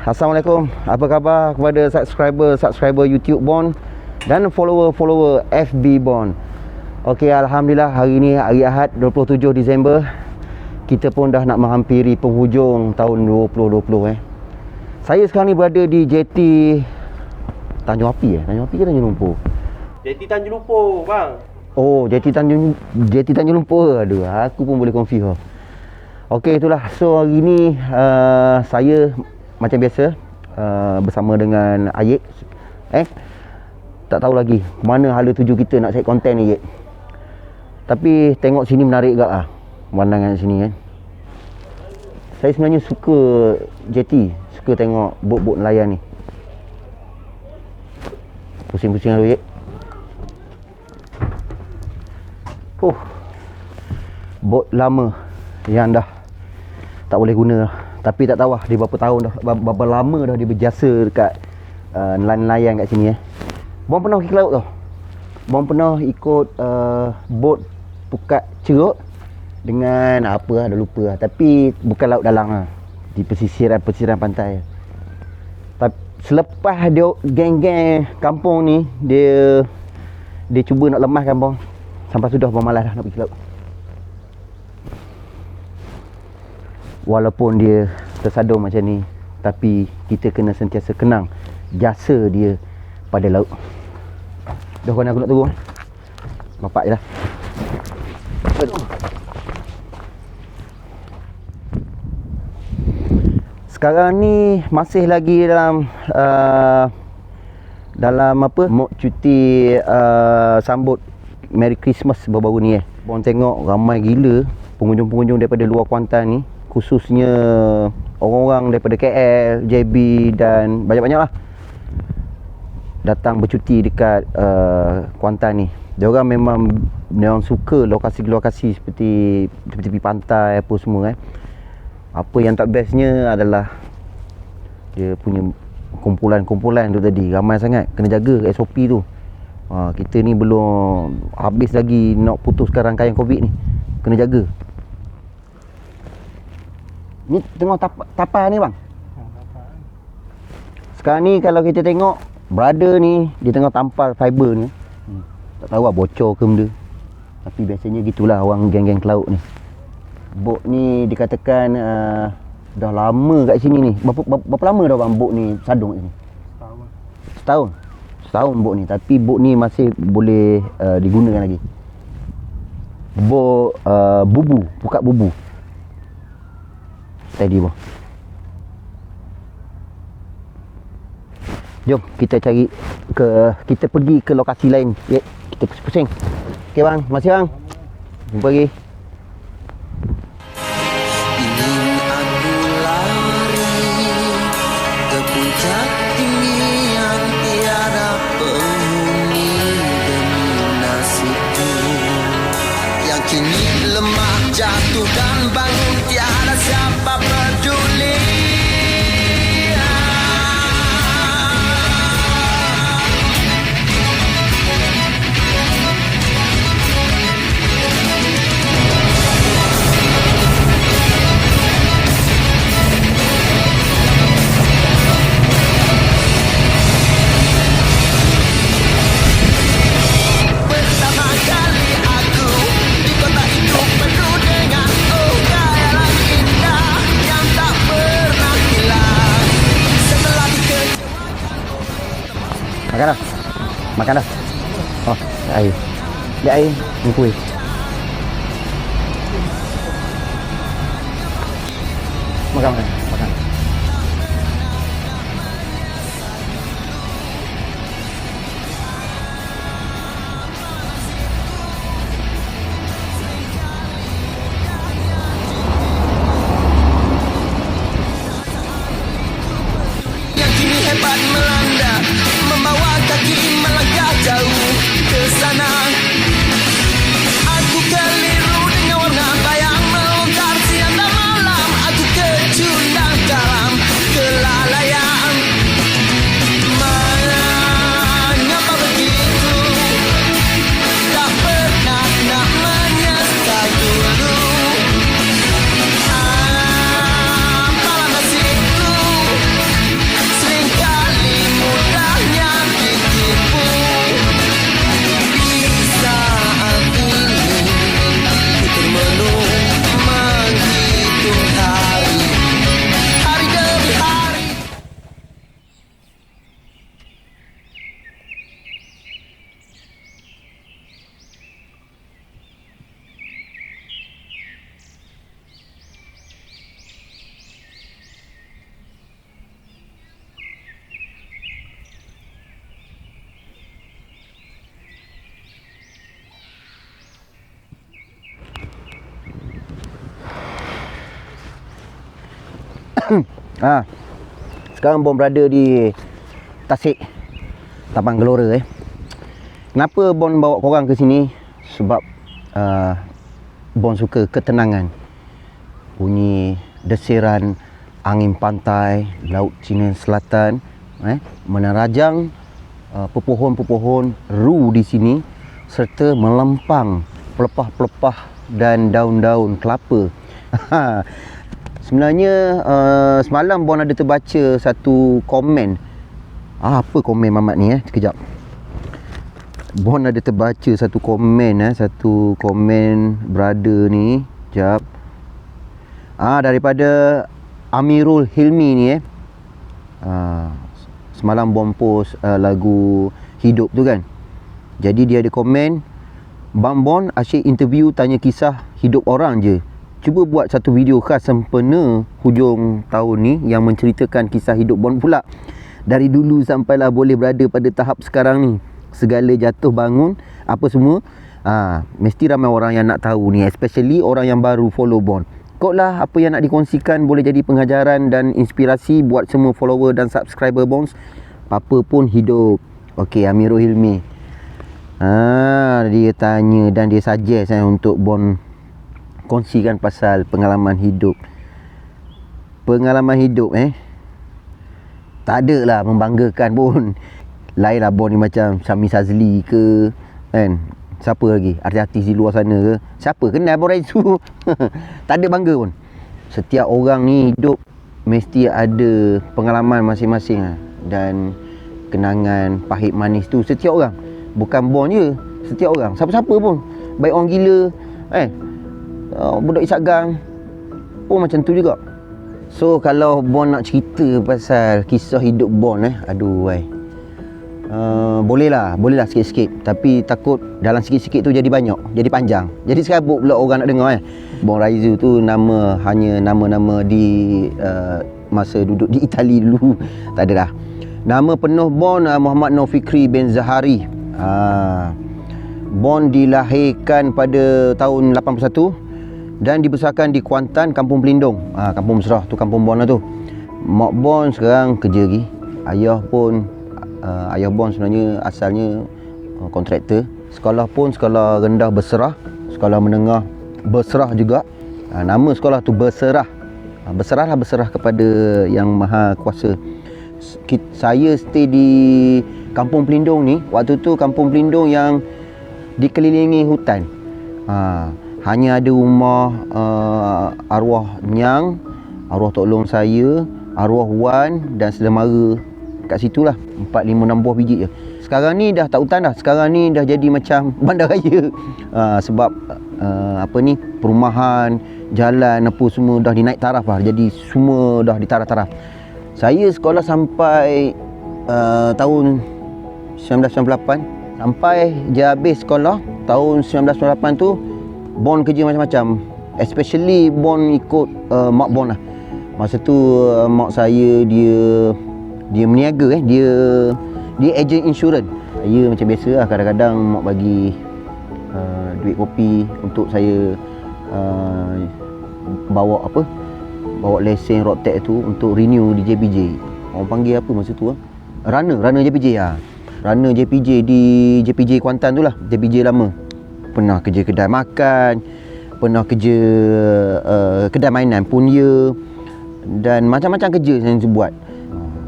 Assalamualaikum. Apa khabar kepada subscriber YouTube Bon dan follower FB Bon. Okey, alhamdulillah hari ni hari Ahad 27 Disember. Kita pun dah nak menghampiri penghujung tahun 2020 Saya sekarang ni berada di JT Tanjung Api Tanjung Api ke Tanjung Lumpur? JT Tanjung Lumpur, bang. Oh, JT Tanjung Lumpur. Aduh, aku pun boleh confuse. Okey, itulah. So hari ni saya macam biasa bersama dengan Ayek. Tak tahu lagi mana hala tuju kita nak set konten ni, Ayek. Tapi tengok sini menarik gak pemandangan sini kan. Saya sebenarnya suka JT, suka tengok bot-bot nelayan ni. Pusing-pusing dulu, Ayek. Bot lama yang dah tak boleh guna lah. Tapi tak tahu lah dia berapa tahun dah, berapa lama dah dia berjasa dekat nelayan kat sini Bang pernah pergi ke laut tau. Bang pernah ikut bot pukat cerut dengan apa lah, dah lupa lah. Tapi bukan laut dalam lah, di pesisiran pantai. Tapi selepas dia geng-geng kampung ni dia cuba nak lemahkan bang, sampai sudah bang malas dah nak pergi ke laut. Walaupun dia tersadung macam ni, tapi kita kena sentiasa kenang jasa dia pada laut. Dah kawan aku nak turun. Bapak je lah. Sekarang ni masih lagi dalam apa, mood cuti sambut Merry Christmas baru-baru ni Bang tengok ramai gila pengunjung-pengunjung daripada luar Kuantan ni, khususnya orang-orang daripada KL, JB dan banyak-banyak lah datang bercuti dekat Kuantan ni. Diorang memang suka lokasi-lokasi seperti tepi pantai apa semua Apa yang tak bestnya adalah dia punya kumpulan-kumpulan tu tadi, ramai sangat, kena jaga SOP tu. Kita ni belum habis lagi nak putuskan rangkaian COVID ni, kena jaga. Ni tengok tapar ni bang. Sekarang ni kalau kita tengok brother ni, dia tengah tampal fiber ni. Tak tahu lah bocor ke benda. Tapi biasanya gitulah orang geng-geng ke laut ni. Bot ni dikatakan dah lama kat sini ni. Berapa lama dah bang bot ni sadung kat sini? Setahun bot ni. Tapi bot ni masih boleh digunakan lagi. Bot bubu, pukat bubu. Tadi bang. Jom kita pergi ke lokasi lain. Kita pusing. Okey bang, terima kasih bang. Jumpa lagi. Ingin aku Makan dah. Makan dah. Oh, air. Dia air. Ni kuih. Makan. Yang kini hebat melanda, membawa kaki melangkah jauh ke sana. Aku keliru dengan warna bayang melontar siang dan malam. Aku kecundang dalam kelalaian. Mengapa begitu? Tak pernah nak menyesal dulu. Apalah nasibku, seringkali mudahnya ditipu. Di saat ini ku termenung menghitung hari demi hari. Sekarang Bon berada di Tasik, Tapan Gelora. Kenapa Bon bawa korang ke sini? Sebab Bon suka ketenangan. Bunyi desiran angin pantai, Laut Cina Selatan, menerajang pepohon-pepohon ru di sini serta melempang pelepah-pelepah dan daun-daun kelapa. Sebenarnya semalam Bon ada terbaca satu komen. Apa komen Mamat ni sekejap. Bon ada terbaca satu komen satu komen brother ni. Sekejap. Daripada Amirul Hilmi ni semalam Bon post lagu Hidup tu kan. Jadi dia ada komen, Bang Bon asyik interview tanya kisah hidup orang je. Cuba buat satu video khas sempena hujung tahun ni yang menceritakan kisah hidup Bon pula. Dari dulu sampailah boleh berada pada tahap sekarang ni. Segala jatuh bangun, apa semua. Mesti ramai orang yang nak tahu ni, especially orang yang baru follow Bon. Koklah apa yang nak dikongsikan boleh jadi pengajaran dan inspirasi buat semua follower dan subscriber Bon. Apa pun hidup. Okey, Amirul Hilmi. Dia tanya dan dia suggest untuk Bon kongsikan pasal pengalaman hidup. Pengalaman hidup tak ada lah membanggakan pun. Lain lah Bon ni macam Syami Sazli ke kan. Siapa lagi? Artis-artis di luar sana ke. Siapa kenal Bon Raizu. Tak ada bangga pun. Setiap orang ni hidup mesti ada pengalaman masing-masing dan kenangan pahit manis tu setiap orang. Bukan Bon je, setiap orang. Siapa-siapa pun. Baik orang gila budak Isagang pun macam tu juga. So kalau Bon nak cerita pasal kisah hidup Bon bolehlah sikit-sikit. Tapi takut dalam sikit-sikit tu jadi banyak, jadi panjang, jadi serabut pula orang nak dengar Bon Raizu tu hanya nama-nama di masa duduk di Itali dulu. Tak ada dah. Nama penuh Bon Muhammad Noor Fikri bin Zahari. Bon dilahirkan pada tahun 81 dan dibesarkan di Kuantan, Kampung Pelindung. Kampung Mesrah tu kampung Bon lah tu. Mak Bon sekarang kerja lagi. Ayah Bon sebenarnya asalnya kontraktor. Sekolah pun sekolah rendah Berserah, sekolah menengah Berserah juga. Nama sekolah tu Berserah. Berserah kepada Yang Maha Kuasa. Saya stay di Kampung Pelindung ni. Waktu tu Kampung Pelindung yang dikelilingi hutan. Hanya ada rumah arwah Nyang, arwah Tok Long saya, arwah Wan dan sedemara kat situlah. 4, 5, 6 buah biji je. Sekarang ni dah tak hutan dah. Sekarang ni dah jadi macam bandaraya. Sebab perumahan, jalan apa semua dah dinaik taraf lah. Jadi semua dah ditaraf-taraf. Saya sekolah sampai tahun 1998 sampai dia habis sekolah tahun 1998 tu Bon kerja macam-macam, especially Bon ikut mak Bon lah. Masa tu mak saya dia meniaga dia ejen insurans. Saya macam biasa lah, kadang-kadang mak bagi duit kopi untuk saya bawa lesen road tax tu untuk renew di JPJ. Orang panggil apa masa tu runner JPJ lah. Runner JPJ di JPJ Kuantan tu lah, JPJ lama. Pernah kerja kedai makan, pernah kerja kedai mainan pun ya, dan macam-macam kerja saya buat.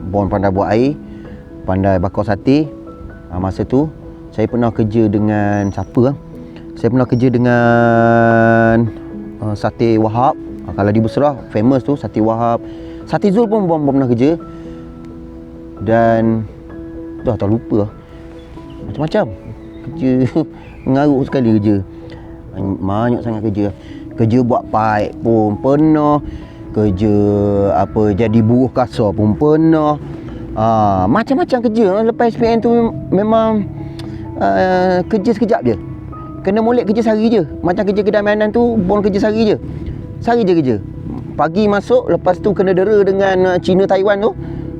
Bon pandai buat air, pandai bakar sate. Masa tu saya pernah kerja dengan siapa? Saya pernah kerja dengan Sate Wahab. Kalau di Busrah famous tu Sate Wahab. Sate Zul pun Bon pernah kerja. Dan dah tak lupa lah. Macam-macam kerja. Mengarut sekali kerja. Banyak sangat kerja. Kerja buat pipe pun pernah. Kerja jadi buruh kasar pun pernah. Macam-macam kerja. Lepas SPM tu memang kerja sekejap je. Kena molek kerja sehari je. Macam kerja kedai mainan tu Bon kerja sehari je. Sehari je kerja. Pagi masuk, lepas tu kena dera dengan Cina Taiwan tu.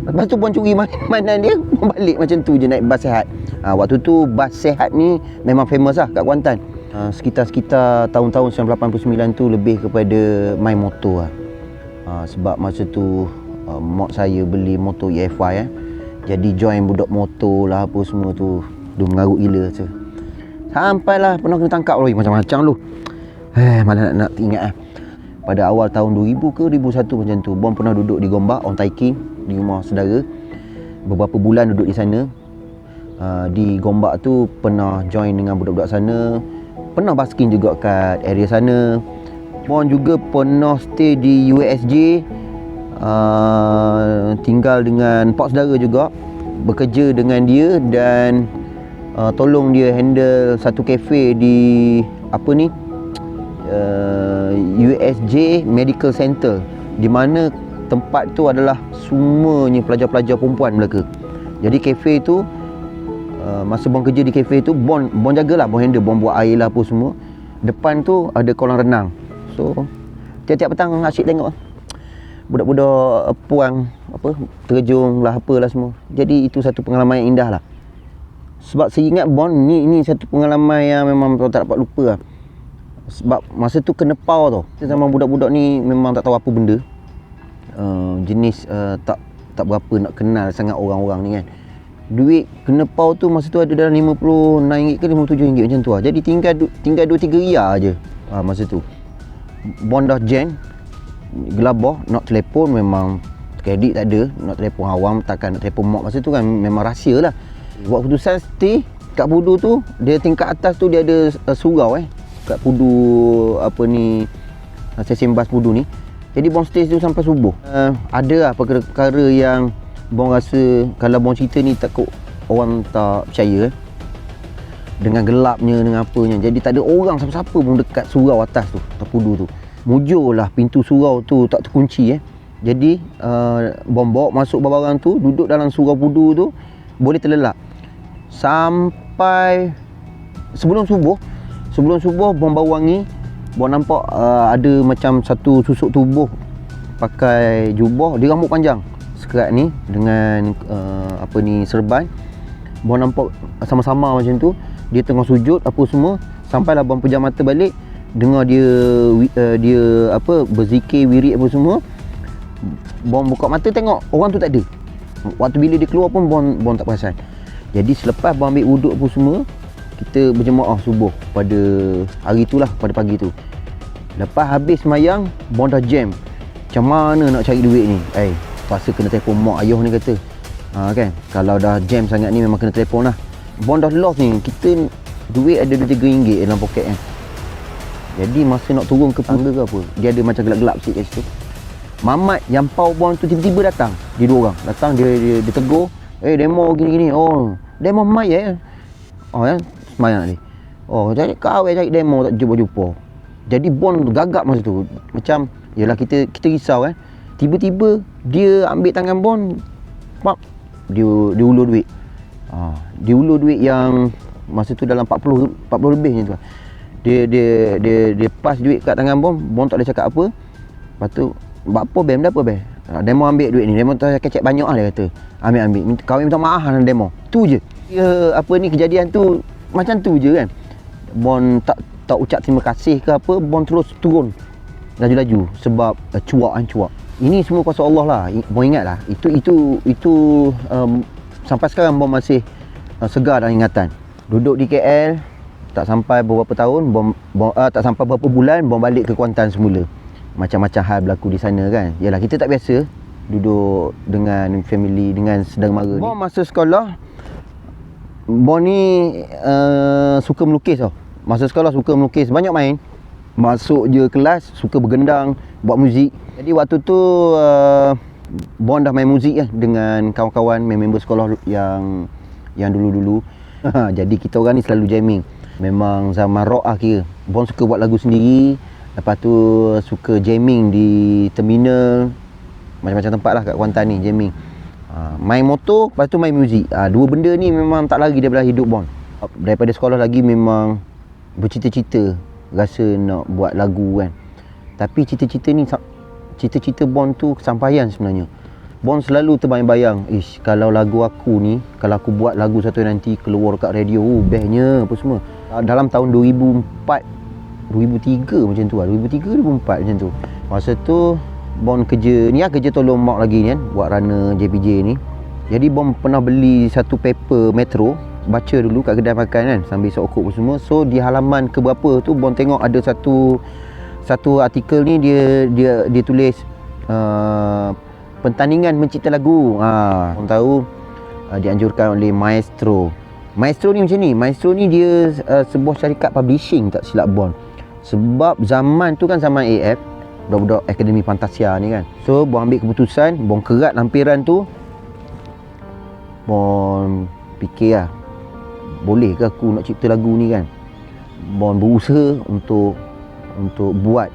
Lepas tu Bon curi mainan dia, balik macam tu je naik bas sihat. Waktu tu bas sihat ni memang famous lah kat Kuantan. Sekitar tahun-tahun 1989 tu lebih kepada main motor lah. Sebab masa tu mak saya beli motor EFY Jadi join budak motor lah apa semua tu. Dia mengarut gila tu. Sampailah pernah kena tangkap macam-macam lu. Malah nak ingat Pada awal tahun 2000 ke 2001 macam tu, Bon pernah duduk di Gombak on Taikin di rumah saudara. Beberapa bulan duduk di sana. Di Gombak tu pernah join dengan budak-budak sana. Pernah basking juga kat area sana. Bon juga pernah stay di USJ. Tinggal dengan pak saudara juga. Bekerja dengan dia dan tolong dia handle satu kafe di USJ Medical Center, di mana tempat tu adalah semuanya pelajar-pelajar perempuan Melaka. Jadi kafe tu masa Bon kerja di kafe tu Bon jagalah, Bon handle, Bon buat air lah apa semua. Depan tu ada kolam renang. So tiap-tiap petang asyik tengok budak-budak puang terjun lah apalah semua. Jadi itu satu pengalaman yang indah lah. Sebab saya ingat Bon ni satu pengalaman yang memang tak dapat lupa lah. Sebab masa tu kena pau tau. Zaman budak-budak ni memang tak tahu apa benda. Jenis tak berapa nak kenal sangat orang-orang ni kan. Duit kena pau tu masa tu ada dalam RM56 ke RM57 macam tu lah. Jadi tinggal 2-3 ria je masa tu. Bon dah jam, gelabah nak telefon, memang kredit tak ada. Nak telefon awam, takkan nak telefon mak masa tu kan, memang rahsia lah. Buat keputusan stay kat Pudu tu, dia tingkat atas tu dia ada surau kat Pudu stesen bas Pudu ni. Jadi Bon stay tu sampai subuh. Ada lah perkara-perkara yang Bon rasa kalau Bon cerita ni takut orang tak percaya dengan gelapnya, dengan apanya. Jadi tak ada orang siapa-siapa pun dekat surau atas tu, Pudu tu. Mujur lah pintu surau tu tak terkunci Jadi Bon bawa masuk barang tu, duduk dalam surau Pudu tu, boleh terlelap sampai sebelum subuh Bon bau wangi. Bon nampak ada macam satu susuk tubuh pakai jubah, dia rambut panjang sekerat ni dengan serban. Bon nampak sama-sama macam tu, dia tengah sujud apa semua. Sampailah Bon pejam mata balik, dengar dia berzikir, wirid apa semua. Bon buka mata tengok orang tu tak ada. Waktu bila dia keluar pun Bon tak perasan. Jadi selepas Bon ambil wuduk apa semua, kita berjemaah subuh pada hari tu lah, pada pagi tu. Lepas habis semayang, Bon dah jam. Macam mana nak cari duit ni? Rasa kena telefon mak ayah ni kata. Kan, kalau dah jam sangat ni memang kena telefon lah. Bon dah lost ni, kita duit ada RM2-3 dalam poket kan. Jadi masa nak turun ke tangga ke apa, dia ada macam gelap-gelap sikit kat situ. Mamat yang pau Bon tu tiba-tiba datang. Dia dua orang datang, dia tegur, demo gini-gini. Demo mai semayang ni. Jadi kau cari demo tak jumpa-jumpa. Jadi Bon gagap masa tu. Macam yalah kita risau kan. Tiba-tiba dia ambil tangan Bon, pak, dia ulur duit. Dia ulur duit yang masa tu dalam 40 lebih macam tu. Dia pas duit kat tangan Bom tak ada cakap apa. Lepas tu, buat apa Bam, dah apa Bam? Demo ambil duit ni, Demo tak kecek banyak lah, dia kata. Ambil. Kau minta maaf dengan Demo. Tu je. Kejadian tu macam tu je kan. Bon tak ucap terima kasih ke apa, Bon terus turun laju-laju sebab cuak. Ini semua kuasa Allah lah. Bon ingat lah, itu sampai sekarang Bon masih segar dalam ingatan. Duduk di KL tak sampai beberapa tahun, tak sampai beberapa bulan Bon balik ke Kuantan semula. Macam-macam hal berlaku di sana kan. Yalah, kita tak biasa duduk dengan family, dengan saudara mara ni. Bon masa sekolah, Bon ni suka melukis tau. Masa sekolah suka melukis, banyak main. Masuk je kelas, suka bergendang, buat muzik. Jadi waktu tu Bon dah main muzik kan dengan kawan-kawan, member sekolah yang dulu-dulu. Jadi kita orang ni selalu jamming. Memang zaman rock lah kira. Bon suka buat lagu sendiri. Lepas tu suka jamming di terminal, macam-macam tempat lah kat Kuantan ni, jamming. Main motor, lepas tu main muzik. Dua benda ni memang tak lari daripada hidup Bon. Daripada sekolah lagi memang bercita-cita rasa nak buat lagu kan. Tapi cita-cita Bon tu kesampaian sebenarnya. Bon selalu terbayang-bayang, kalau lagu aku ni, kalau aku buat lagu satu nanti keluar kat radio, bestnya apa semua. Dalam tahun 2003 macam tu lah, 2003-2004 macam tu. Masa tu Bon kerja tolong mak lagi ni kan, buat runner JPJ ni. Jadi Bon pernah beli satu paper Metro, baca dulu kat kedai makan kan, sambil isap okok semua. So di halaman keberapa tu Bon tengok ada satu artikel ni, dia tulis pertandingan mencipta lagu. Bon tahu dianjurkan oleh Maestro. Maestro ni macam ni, Maestro ni dia sebuah syarikat publishing tak silap Bon. Sebab zaman tu kan zaman AF, budak-budak Akademi Fantasia ni kan. So Bon ambil keputusan, Bon kerat lampiran tu. Bon fikir lah, boleh ke aku nak cipta lagu ni kan. Bon berusaha untuk buat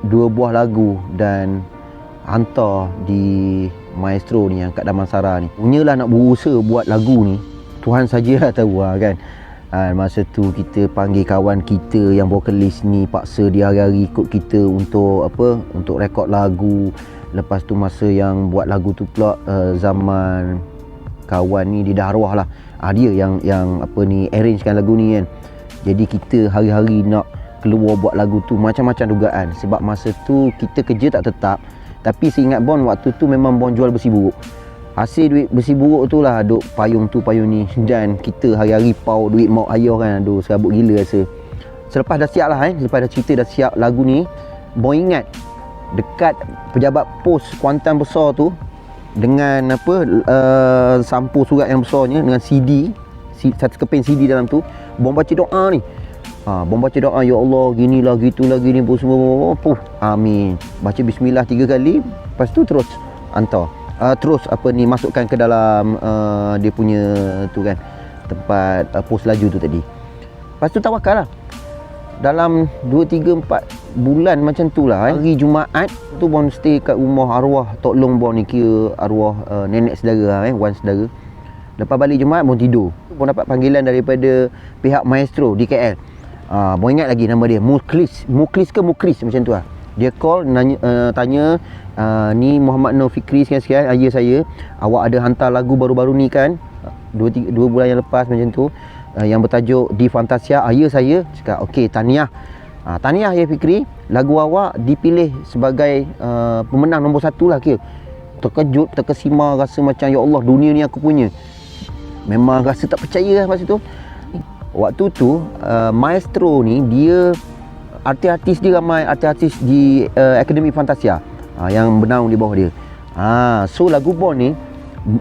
2 buah lagu dan hantar di Maestro ni yang kat Damansara ni. Punyalah nak berusaha buat lagu ni, Tuhan sajalah tahu lah kan. Masa tu kita panggil kawan kita yang vokalis ni, paksa dia hari-hari ikut kita untuk rekod lagu. Lepas tu masa yang buat lagu tu pula zaman kawan ni dia dah arwah lah. Dia yang arrangekan lagu ni kan. Jadi kita hari-hari nak keluar buat lagu tu, macam-macam dugaan. Sebab masa tu kita kerja tak tetap. Tapi seingat Bon, waktu tu memang Bon jual besi buruk. Hasil duit besi buruk tu lah, duk payung tu payung ni. Dan kita hari-hari pau duit mak ayah kan. Aduh, serabut gila rasa. Selepas dah siap lah selepas dah cerita dah siap lagu ni, Bon ingat dekat pejabat pos Kuantan besar tu, dengan sampul surat yang besarnya, dengan CD, satu keping CD dalam tu, Bon baca doa ni. Bon baca doa, ya Allah, ginilah, gitulah, gini pun semua. Amin. Baca bismillah 3 kali. Lepas tu terus hantar. Masukkan ke dalam dia punya tu kan, tempat pos laju tu tadi. Lepas tu tawakal lah. Dalam 2-3-4 bulan macam tu lah. Hari Jumaat tu Bon stay kat rumah arwah Tok Long Bon ni, kira arwah nenek saudara wan saudara. Lepas balik Jumaat Bon tidur. Bon dapat panggilan daripada pihak Maestro di KL. Bon ingat lagi nama dia, Muklis ke Muklis macam tu lah. Dia call tanya, ni Muhammad Nur Fikri sekian-sekian, ayah saya, awak ada hantar lagu baru-baru ni kan, 2 bulan yang lepas macam tu, yang bertajuk Di Fantasia. Ayah saya cakap, okey, tahniah. Tahniah ya Fikri, lagu awak dipilih sebagai pemenang nombor 1 lah kira. Terkejut, terkesima, rasa macam ya Allah, dunia ni aku punya. Memang rasa tak percaya lah masa tu. Waktu tu Maestro ni dia artis-artis dia ramai, artis-artis di Akademi Fantasia yang bernaung di bawah dia. So lagu Bon ni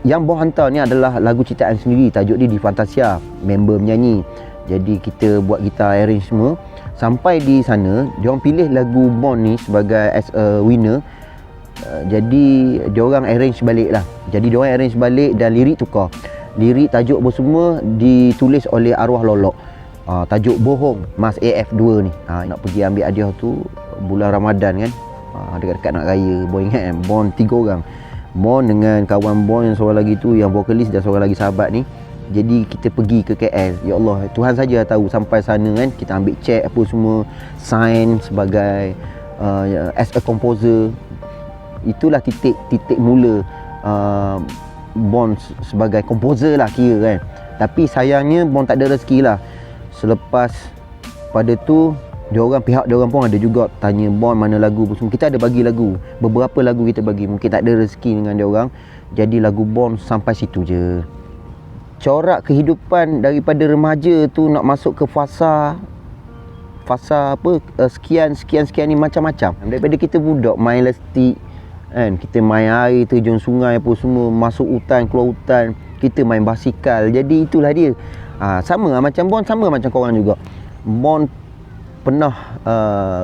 yang Bon hantar ni adalah lagu ciptaan sendiri, tajuk dia Di Fantasia, member menyanyi. Jadi kita buat gitar, arrange semua. Sampai di sana, diorang pilih lagu Bon ni sebagai as a winner. Jadi diorang arrange balik lah. Jadi diorang arrange balik dan lirik tukar. Lirik, tajuk apa semua ditulis oleh arwah Lolok. Tajuk Bohong, Mas AF2 ni. Nak pergi ambil hadiah tu bulan Ramadan kan. Dekat-dekat nak raya. Bon ingat kan, Bon 3 orang. Bon dengan kawan Bon yang seorang lagi tu, yang vokalis, dan seorang lagi sahabat ni. Jadi kita pergi ke KL. Ya Allah, Tuhan saja tahu. Sampai sana kan, kita ambil check apa semua, sign sebagai as a composer. Itulah titik mula Bon sebagai komposer lah kira kan. Tapi sayangnya Bon tak ada rezeki lah. Selepas pada tu, pihak diorang pun ada juga tanya Bon mana lagu semua. Kita ada bagi lagu, beberapa lagu kita bagi. Mungkin tak ada rezeki dengan diorang, jadi lagu Bon sampai situ je. Corak kehidupan daripada remaja tu nak masuk ke fasa apa, sekian ni macam-macam. Daripada kita budak main lastik kan, kita main air, terjun sungai apa semua, masuk hutan, keluar hutan, kita main basikal. Jadi itulah dia. Sama lah macam Bon, sama macam korang juga. Bon pernah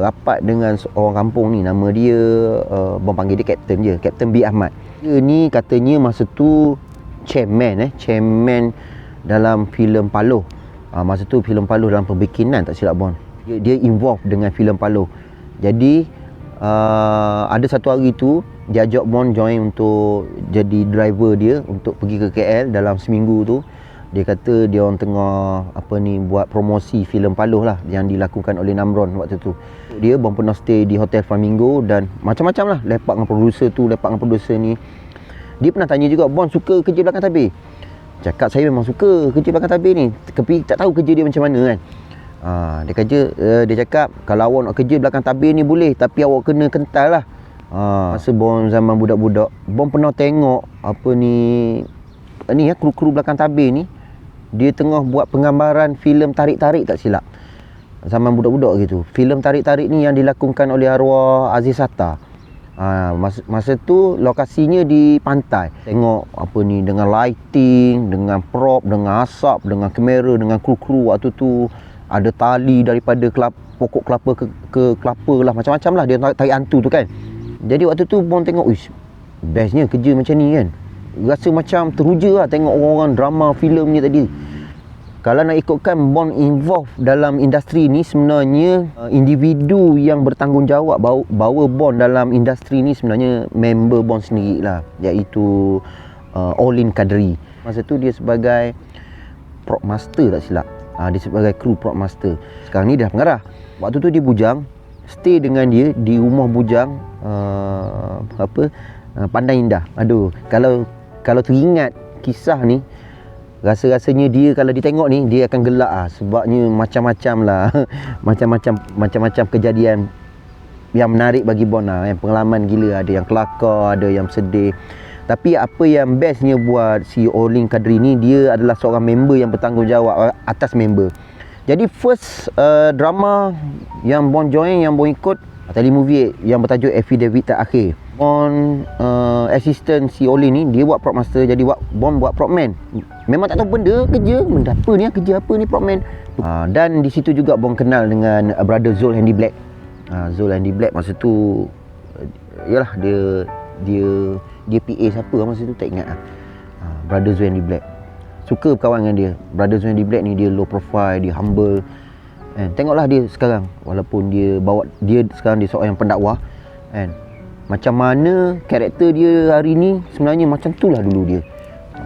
rapat dengan orang kampung ni, nama dia Bon panggil dia Kapten je, Kapten B. Ahmad. Dia ni katanya masa tu chairman dalam filem Paloh. Masa tu filem Paloh dalam pembikinan, tak silap Bon. Dia involve dengan filem Paloh. Jadi ada satu hari tu dia ajak Bon join untuk jadi driver dia untuk pergi ke KL dalam seminggu tu. Dia kata dia orang tengah buat promosi filem Paloh lah yang dilakukan oleh Namron waktu tu. Dia Bon pernah stay di Hotel Flamingo dan macam-macam lah, lepak dengan producer tu, lepak dengan producer ni. Dia pernah tanya juga, Bon suka kerja belakang tabir? Cakap saya memang suka kerja belakang tabir ni, tapi tak tahu kerja dia macam mana kan. Dia cakap kalau awak nak kerja belakang tabir ni boleh, tapi awak kena kental lah. Masa Bon zaman budak-budak, Bon pernah tengok kru-kru belakang tabir ni, dia tengah buat penggambaran filem Tarik-Tarik tak silap. Zaman budak-budak gitu. Filem Tarik-Tarik ni yang dilakonkan oleh arwah Aziz Sattar. Masa tu lokasinya di pantai. Tengok dengan lighting, dengan prop, dengan asap, dengan kamera, dengan kru-kru waktu tu. Ada tali daripada pokok kelapa ke kelapa lah, macam-macam lah dia tarik hantu tu kan. Jadi waktu tu Bon tengok, bestnya kerja macam ni kan. Rasa macam teruja lah tengok orang-orang drama filem ni tadi. Kalau nak ikutkan Bon involve dalam industri ni, sebenarnya individu yang bertanggungjawab bawa Bon dalam industri ni sebenarnya member Bon sendiri lah, iaitu Olin Kadri. Masa tu dia sebagai prop master tak silap. Dia sebagai kru prop master. Sekarang ni dah pengarah. Waktu tu dia bujang, stay dengan dia di rumah bujang Pandan Indah. Aduh, kalau teringat kisah ni, rasa-rasanya dia kalau ditengok ni dia akan gelak sebabnya macam-macam lah. macam-macam kejadian yang menarik bagi Bon lah, pengalaman gila. Ada yang kelakar, ada yang sedih. Tapi apa yang bestnya buat si Olin Kadri ni, dia adalah seorang member yang bertanggungjawab atas member. Jadi first drama yang Bon join, yang Bon ikut, telemovie yang bertajuk Affidavit Tak Akhir. Bon assistant si Olin ni, dia buat prop master, jadi Bon buat prop man. Memang tak tahu benda apa ni, kerja apa ni prop man. Dan di situ juga Bon kenal dengan brother Zul Handy Black. Zul Handy Black masa tu yalah dia PA siapa masa tu tak ingat lah. Brother Zul Handy Black. Suka berkawan dengan dia. Brother Zul Handy Black ni dia low profile, dia humble. Tengoklah dia sekarang, walaupun dia sekarang dia seorang yang pendakwah kan. Macam mana karakter dia hari ni, sebenarnya macam tu lah dulu dia,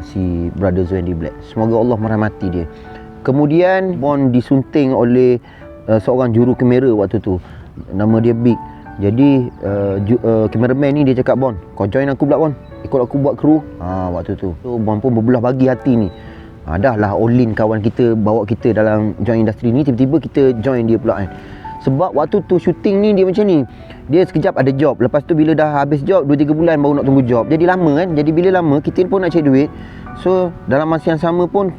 si Brother Zul Handy Black. Semoga Allah merahmati dia. Kemudian Bon disunting oleh seorang juru kamera waktu tu, nama dia Big. Jadi kameraman ni dia cakap, Bon kau join aku pula Bon, ikut aku buat kru. Waktu tu Bon pun berbelah bagi hati ni. Dah lah Olin kawan kita bawa kita dalam join industri ni, tiba-tiba kita join dia pula kan. Sebab waktu tu syuting ni dia macam ni, dia sekejap ada job, lepas tu bila dah habis job 2-3 bulan baru nak tunggu job. Jadi lama kan. Jadi bila lama kita pun nak cari duit. So dalam masa yang sama pun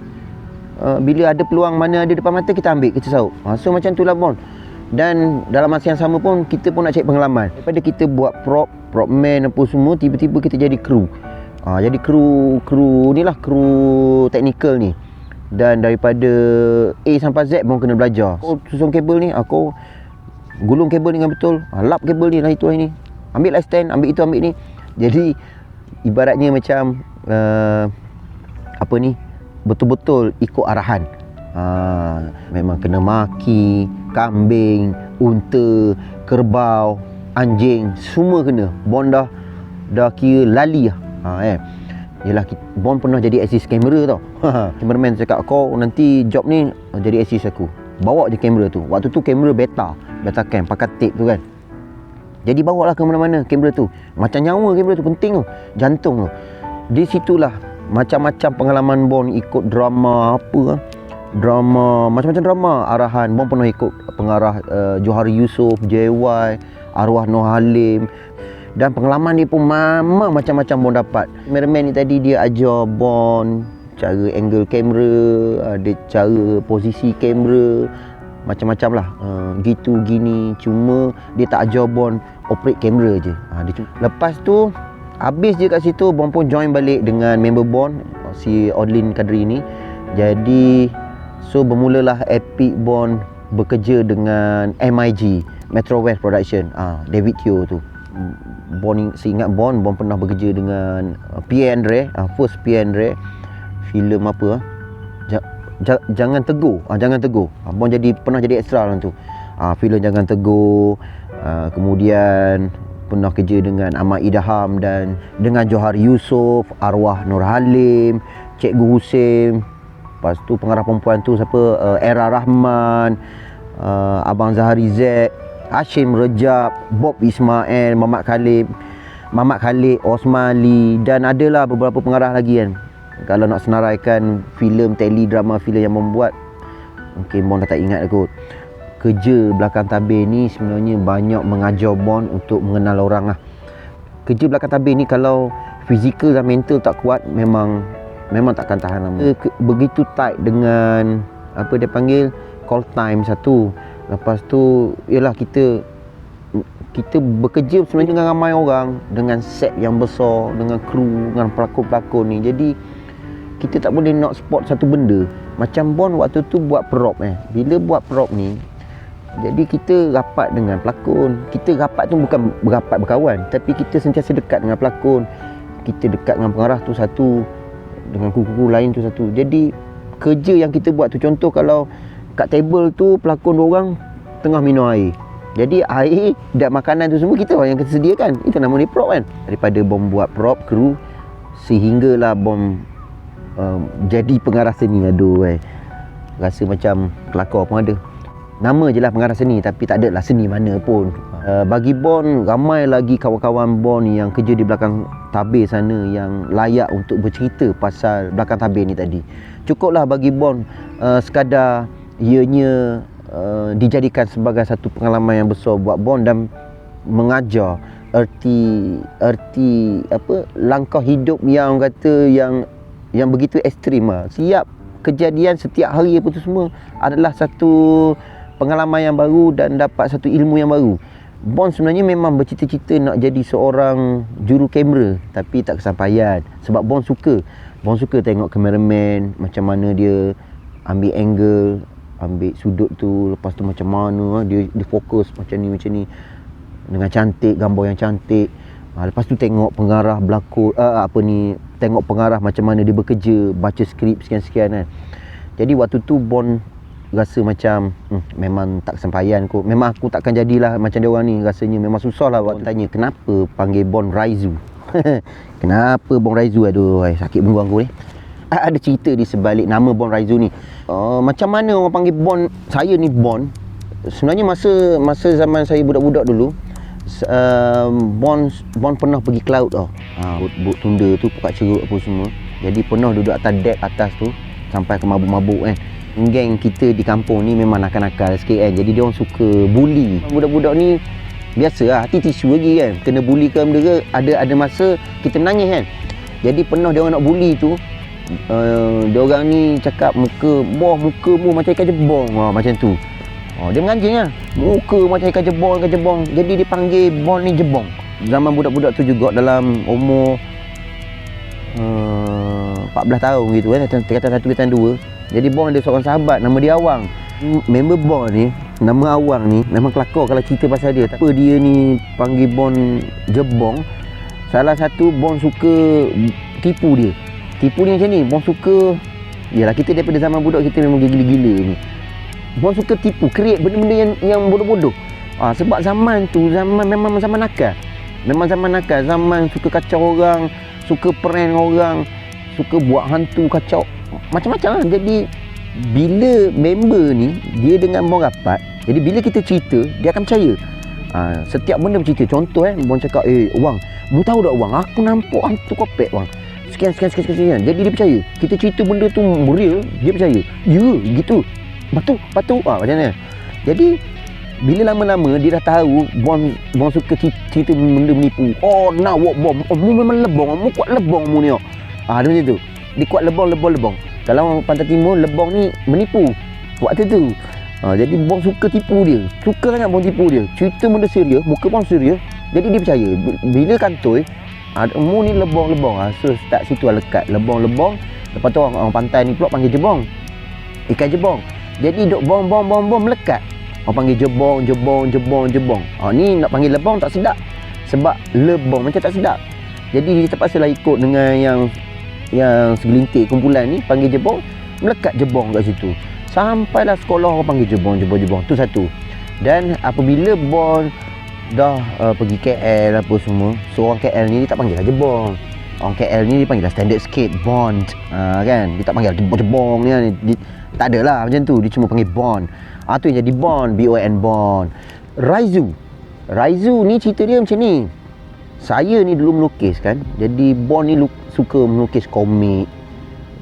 bila ada peluang mana ada depan mata kita ambil, kita sahut. So macam tu lah Bon. Dan dalam masa yang sama pun kita pun nak cari pengalaman. Daripada kita buat prop man apa semua, tiba-tiba kita jadi kru. Jadi kru ni lah, kru teknikal ni. Dan daripada A sampai Z pun kena belajar. Kau susun kabel ni, aku gulung kabel ni dengan betul, lap kabel ni lah itu ni, ambil light stand, ambil itu, ambil ni. Jadi ibaratnya macam betul-betul ikut arahan. Memang kena maki kambing, unta, kerbau, anjing, semua kena. Bon dah kira lali lah. Yelah, Bond pernah jadi assist kamera tau. Cameraman cakap, kau nanti job ni jadi assist aku. Bawa je kamera tu. Waktu tu kamera beta cam, pakai tape tu kan. Jadi bawa lah ke mana-mana kamera tu. Macam nyawa kamera tu, penting tu. Jantung tu. Di situlah macam-macam pengalaman Bond ikut drama apa. Drama, macam-macam drama arahan. Bond pernah ikut pengarah Johari Yusof, JY, arwah Nur Halim. Dan pengalaman dia pun memang macam-macam Bond dapat. Cameraman ni tadi dia ajar Bond cara angle kamera, ada cara posisi kamera, macam-macam lah. Gitu gini, cuma dia tak ajar Bond operate kamera je. Lepas tu habis je kat situ, Bond pun join balik dengan member Bond, si Odlin Kadri ni. Jadi so bermulalah Epic Bond bekerja dengan MIG, Metro West Production, David Teo tu. Bond, seingat Bond pernah bekerja dengan Pierre Andre, first Pierre Andre, filem apa Jangan Tegur, Jangan Tegur. Bond pernah jadi extra dalam tu. Filem Jangan Tegur. Kemudian pernah kerja dengan Ahmad Idham dan dengan Johari Yusof, arwah Nur Halim, Cikgu Husin. Lepas tu pengarah perempuan tu siapa? Era Rahman, Abang Zahari Z, Hashim Rejab, Bob Ismail, Mamat Khalid, Osman Ali, dan adalah beberapa pengarah lagi kan. Kalau nak senaraikan filem, teledrama, filem yang membuat, mungkin Bond dah tak ingat kot. Kerja belakang tabir ni sebenarnya banyak mengajar Bond untuk mengenal orang lah. Kerja belakang tabir ni kalau fizikal dan mental tak kuat, memang takkan tahan lama. Begitu tight dengan apa dia panggil call time satu. Lepas tu ialah kita bekerja sebenarnya dengan ramai orang, dengan set yang besar, dengan kru, dengan pelakon-pelakon ni. Jadi kita tak boleh nak spot satu benda. Macam Bond waktu tu buat prop Bila buat prop ni, jadi kita rapat dengan pelakon. Kita rapat tu bukan berapat berkawan, tapi kita sentiasa dekat dengan pelakon. Kita dekat dengan pengarah tu satu, dengan kru-kru lain tu satu. Jadi kerja yang kita buat tu, contoh kalau kat table tu pelakon 2 orang tengah minum air, jadi air dan makanan tu semua kita orang yang kita sediakan. Itu nama dia prop kan. Daripada Bond buat prop, kru, sehinggalah Bond jadi pengarah seni. Rasa macam kelakar pun ada. Nama je lah pengarah seni, tapi tak ada lah seni mana pun. Bagi Bond, ramai lagi kawan-kawan Bond yang kerja di belakang tabir sana yang layak untuk bercerita pasal belakang tabir ni tadi. Cukuplah bagi Bond sekadar ianya dijadikan sebagai satu pengalaman yang besar buat Bond dan mengajar erti apa, langkah hidup yang kata yang begitu ekstrim lah. Siap kejadian setiap hari apa tu semua adalah satu pengalaman yang baru dan dapat satu ilmu yang baru. Bond sebenarnya memang bercita-cita nak jadi seorang juru kamera, tapi tak kesampaian. Sebab Bond suka tengok kameraman, macam mana dia ambil angle, ambil sudut tu, lepas tu macam mana dia fokus macam ni dengan cantik, gambar yang cantik. Lepas tu tengok pengarah berlakon, tengok pengarah macam mana dia bekerja, baca skrip sekian-sekian kan. Jadi waktu tu Bond rasa macam memang tak kesampaian kot. Memang aku takkan jadilah macam dia orang ni. Rasanya memang susah lah. Bond tanya kenapa panggil Bond Raizu. Kenapa Bond Raizu? Aduh, sakit bengong aku ni. Ada cerita di sebalik nama Bond Raizu ni. Macam mana orang panggil Bond? Saya ni Bond, sebenarnya masa zaman saya budak-budak dulu, Bond pernah pergi ke laut tau. Bot tunda tu, pukat ceruk apa semua. Jadi pernah duduk atas deck atas tu sampai ke mabuk-mabuk kan. Geng kita di kampung ni memang nakal-nakal sikit kan. Jadi dia orang suka bully. Budak-budak ni biasalah, hati tisu lagi kan. Kena bully ke benda ke, ada masa kita menangis kan. Jadi pernah dia orang nak bully tu, dia orang ni cakap mukamu macam ikan jebong, macam tu. Dia menganjing lah, muka macam ikan jebong. Jadi dia panggil Bond ni jebong. Zaman budak-budak tu juga dalam umur 14 tahun gitu kan, tingkatan 1, tingkatan 2. Jadi Bond ada seorang sahabat nama dia Awang. Member Bond ni, nama Awang ni memang kelakar kalau cerita pasal dia. Apa dia ni panggil Bond jebong? Salah satu Bond suka tipu dia. Tipu dia macam ni, Bond suka, yalah kita daripada zaman budak kita memang gila-gila ni. Bond suka tipu, create benda-benda yang bodoh-bodoh. Sebab zaman tu memang zaman nakal. Zaman suka kacau orang, suka prank orang, suka buat hantu kacau, macam-macam lah. Jadi bila member ni dia dengan Bon rapat, jadi bila kita cerita dia akan percaya. Setiap benda bercerita. Contoh Bon cakap, Wang, mu tahu tak Wang, aku nampak hantu kopek Wang, sekian. Jadi dia percaya. Kita cerita benda tu real, dia percaya. Ya gitu, Batu macam mana. Jadi bila lama-lama dia dah tahu Bon suka cerita benda menipu. Oh, nak buat bom. Oh, mu memang lebong, mu kuat lebong mu ni. Dia macam tu. Dia kuat lebong. Kalau orang Pantai Timur, lebong ni menipu waktu tu. Jadi Bon suka tipu dia. Suka sangat Bon tipu dia. Cerita benda serius, muka Bon serius. Jadi dia percaya. Bila kantoi, mu ni lebong. So start situ lah lekat. Lebong. Lepas tu orang pantai ni pula panggil jebong. Ikan jebong. Jadi duk bom melekat. Orang panggil jebong. Ni nak panggil lebong tak sedap. Sebab lebong macam tak sedap. Jadi dia terpaksa lah ikut dengan yang segelintir kumpulan ni panggil jebong, melekat jebong kat situ. Sampailah sekolah orang panggil jebong. Tu satu. Dan apabila Bon dah pergi KL apa semua, so orang KL ni dia tak panggil lah jebong. Orang KL ni dia panggil lah standard skate, Bond. Kan? Dia tak panggil lah jebong ni. Tak ada lah macam tu. Dia cuma panggil Bond. Tu yang jadi Bond, BON Bond. Raizu ni cerita dia macam ni. Saya ni dulu melukis kan. Jadi Bon ni suka melukis komik,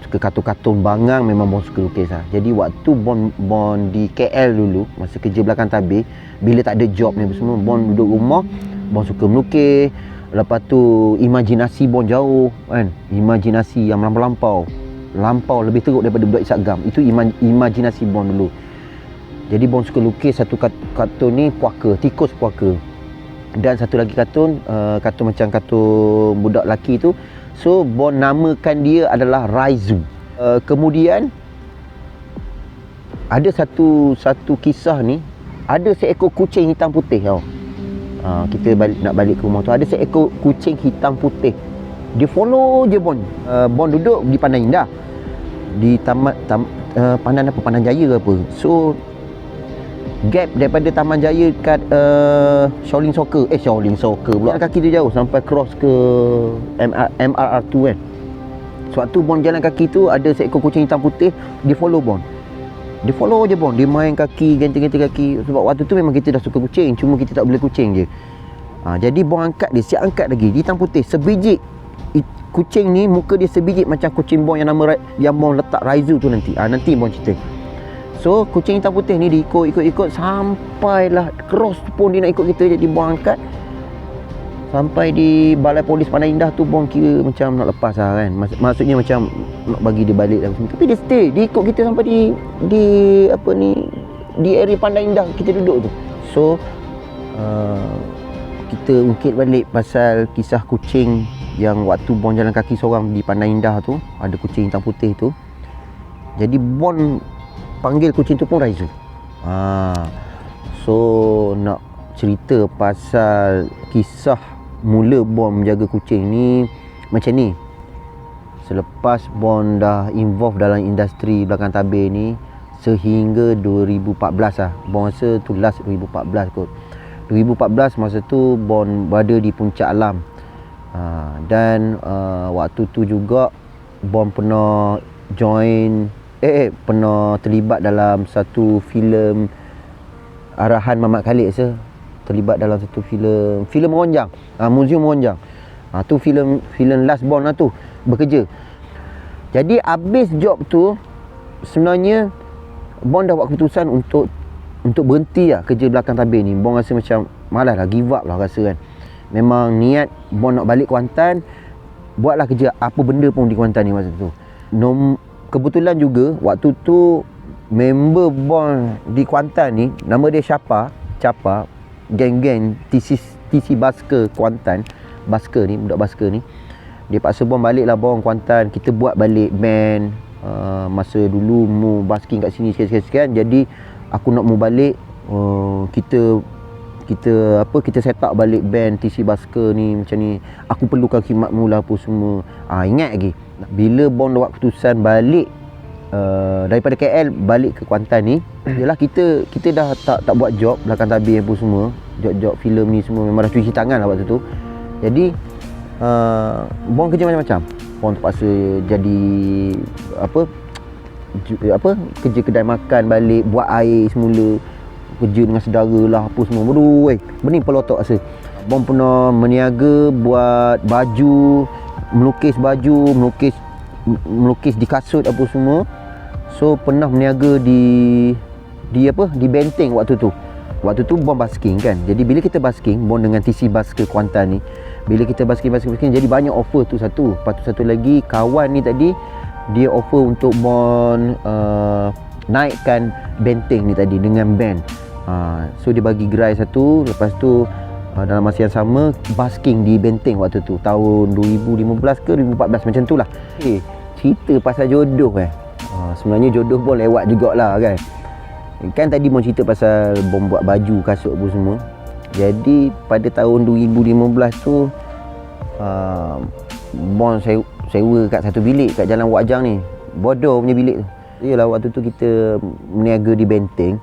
suka kartun-kartun bangang, memang Bon suka lukis lah. Jadi waktu Bon di KL dulu, masa kerja belakang tabir, bila tak ada job ni semua, Bon duduk rumah, Bon suka melukis. Lepas tu imajinasi Bon jauh kan. Imajinasi yang melampau lebih teruk daripada budak Isagam. Itu imajinasi Bon dulu. Jadi Bon suka lukis satu kartun ni, puaka, tikus puaka. Dan satu lagi kartun macam kartun budak lelaki tu. So Bon namakan dia adalah Raizu. Kemudian ada satu kisah ni, ada seekor kucing hitam putih tau. Kita nak balik ke rumah tu, ada seekor kucing hitam putih. Dia follow je Bon. Bon duduk di Pandan Indah, di Pandan Jaya ke apa. So gap daripada Taman Jaya kat Shaolin Soccer pula, kaki dia jauh sampai cross ke MRR2 kan. Sewaktu Bon jalan kaki tu, ada seekor kucing hitam putih, dia follow Bon. Dia follow je Bon, dia main kaki, ganti-ganti kaki. Sebab waktu tu memang kita dah suka kucing, cuma kita tak boleh kucing je. Jadi Bon angkat dia, siap angkat lagi. Dia hitam putih, sebiji. Kucing ni muka dia sebiji macam kucing Bon yang Bon letak Raizu tu nanti. Nanti Bon cerita. So kucing hitam putih ni dia ikut sampailah cross pun dia nak ikut kita. Jadi Bon angkat sampai di balai polis Pandan Indah tu. Bon kira macam nak lepas lah kan. Maksudnya macam nak bagi dia balik lah. Tapi dia stay, dia ikut kita sampai di area Pandan Indah kita duduk tu. So kita ungkit balik pasal kisah kucing yang waktu Bon jalan kaki seorang di Pandan Indah tu, ada kucing hitam putih tu. Jadi Bon panggil kucing tu pun Raizu. So nak cerita pasal kisah mula Bon menjaga kucing ni macam ni. Selepas Bon dah involve dalam industri belakang tabir ni sehingga 2014 lah. Bon rasa tu last 2014 kot. 2014 masa tu Bon berada di puncak alam. Dan waktu tu juga Bon pernah pernah terlibat dalam satu filem arahan Mamat Khalid terlibat dalam satu filem Meronjang, Museum Meronjang. Tu filem last Bon lah tu bekerja. Jadi habis job tu sebenarnya Bon dah buat keputusan untuk berhenti lah kerja belakang tabir ni. Bon rasa macam malas lah, give up lah rasa kan. Memang niat Bon nak balik Kuantan, buatlah kerja apa benda pun di Kuantan ni masa tu. Kebetulan juga waktu tu member Bon di Kuantan ni nama dia Capa, geng-geng TC Basker Kuantan. Basker ni, budak Basker ni, dia paksa Bon balik lah Bon Kuantan. Kita buat balik band. Masa dulu mu basking kat sini sekian-sekian. Jadi aku nak mu balik, kita set up balik band TC Basker ni macam ni. Aku perlukan khidmat mu lah apa semua. Ingat lagi bila Bon buat keputusan balik daripada KL balik ke Kuantan ni, yalah kita dah tak buat job belakang tabir apa semua. Job filem ni semua memang dah cuci tangan lah waktu tu. Jadi Bon kerja macam-macam. Bon terpaksa jadi kerja kedai makan balik, buat air semula, kerja dengan saudara lah apa semua. Bodoh bening kepala otak rasa. Bon pernah meniaga buat baju, melukis baju, melukis di kasut apa semua. So pernah meniaga di benteng waktu tu. Waktu tu Bon basking kan. Jadi bila kita basking, Bon dengan TC Basker Kuantan ni, bila kita basking jadi banyak offer tu satu. Lepas tu satu lagi kawan ni tadi dia offer untuk Bon naikkan benteng ni tadi dengan band. So dia bagi gerai satu. Lepas tu dalam masa yang sama basking di benteng waktu tu tahun 2015 ke 2014 macam tu lah. Cerita pasal jodoh sebenarnya jodoh Bon lewat jugalah kan. Kan tadi Bon cerita pasal Bon buat baju, kasut apa semua. Jadi pada tahun 2015 tu Bon sewa kat satu bilik kat Jalan Wak Jang ni. Bodoh punya bilik tu. Yalah waktu tu kita meniaga di benteng,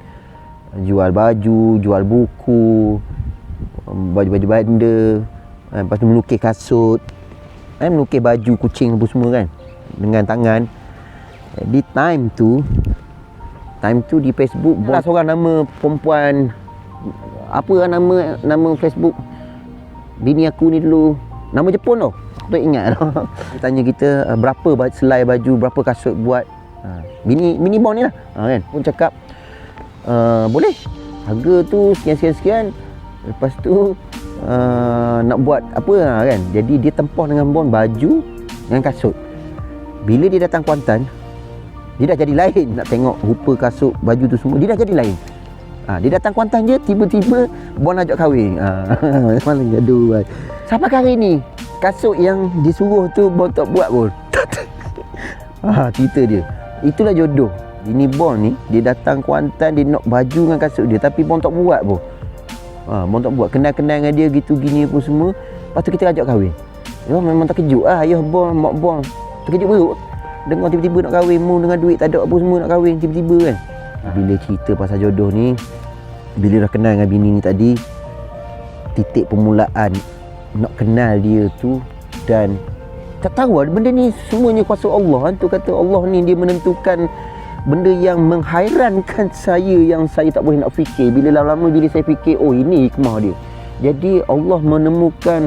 jual baju, jual buku, baju-baju bandar, lepas tu melukis kasut, melukis baju kucing apa semua kan dengan tangan. Di time tu di Facebook Bon seorang nama perempuan, apa nama Facebook bini aku ni dulu, nama Jepun tu, aku tak ingat dah. Dia tanya kita berapa selai baju, berapa kasut buat. Bini Bon ni lah kan. Pun cakap boleh, harga tu sekian. Lepas tu nak buat apa kan. Jadi dia tempah dengan Bon baju dengan kasut. Bila dia datang Kuantan, dia dah jadi lain. Nak tengok rupa kasut baju tu semua, dia dah jadi lain. Dia datang Kuantan je, tiba-tiba Bon ajak kahwin. Malah gaduh kan. Sampai hari ni kasut yang disuruh tu Bon tak buat pun. Cerita dia. Itulah jodoh. Ini Bon ni, dia datang Kuantan, dia nak baju dengan kasut dia, tapi Bon tak buat pun. Bon tak buat. Kenal-kenal dengan dia gitu gini pun semua. Lepas tu kita ajak kahwin. Memang terkejut ayah Bon, mak Bon. Terkejut beruk. Dengar tiba-tiba nak kahwin, mu dengan duit tak ada apa semua nak kahwin tiba-tiba kan. Bila cerita pasal jodoh ni, bila dah kenal dengan bini ni tadi, titik permulaan nak kenal dia tu, dan tak tahu benda ni semuanya kuasa Allah. Tu kata Allah ni dia menentukan benda yang menghairankan saya, yang saya tak boleh nak fikir. Bila lama-lama bila saya fikir, ini hikmah dia. Jadi Allah menemukan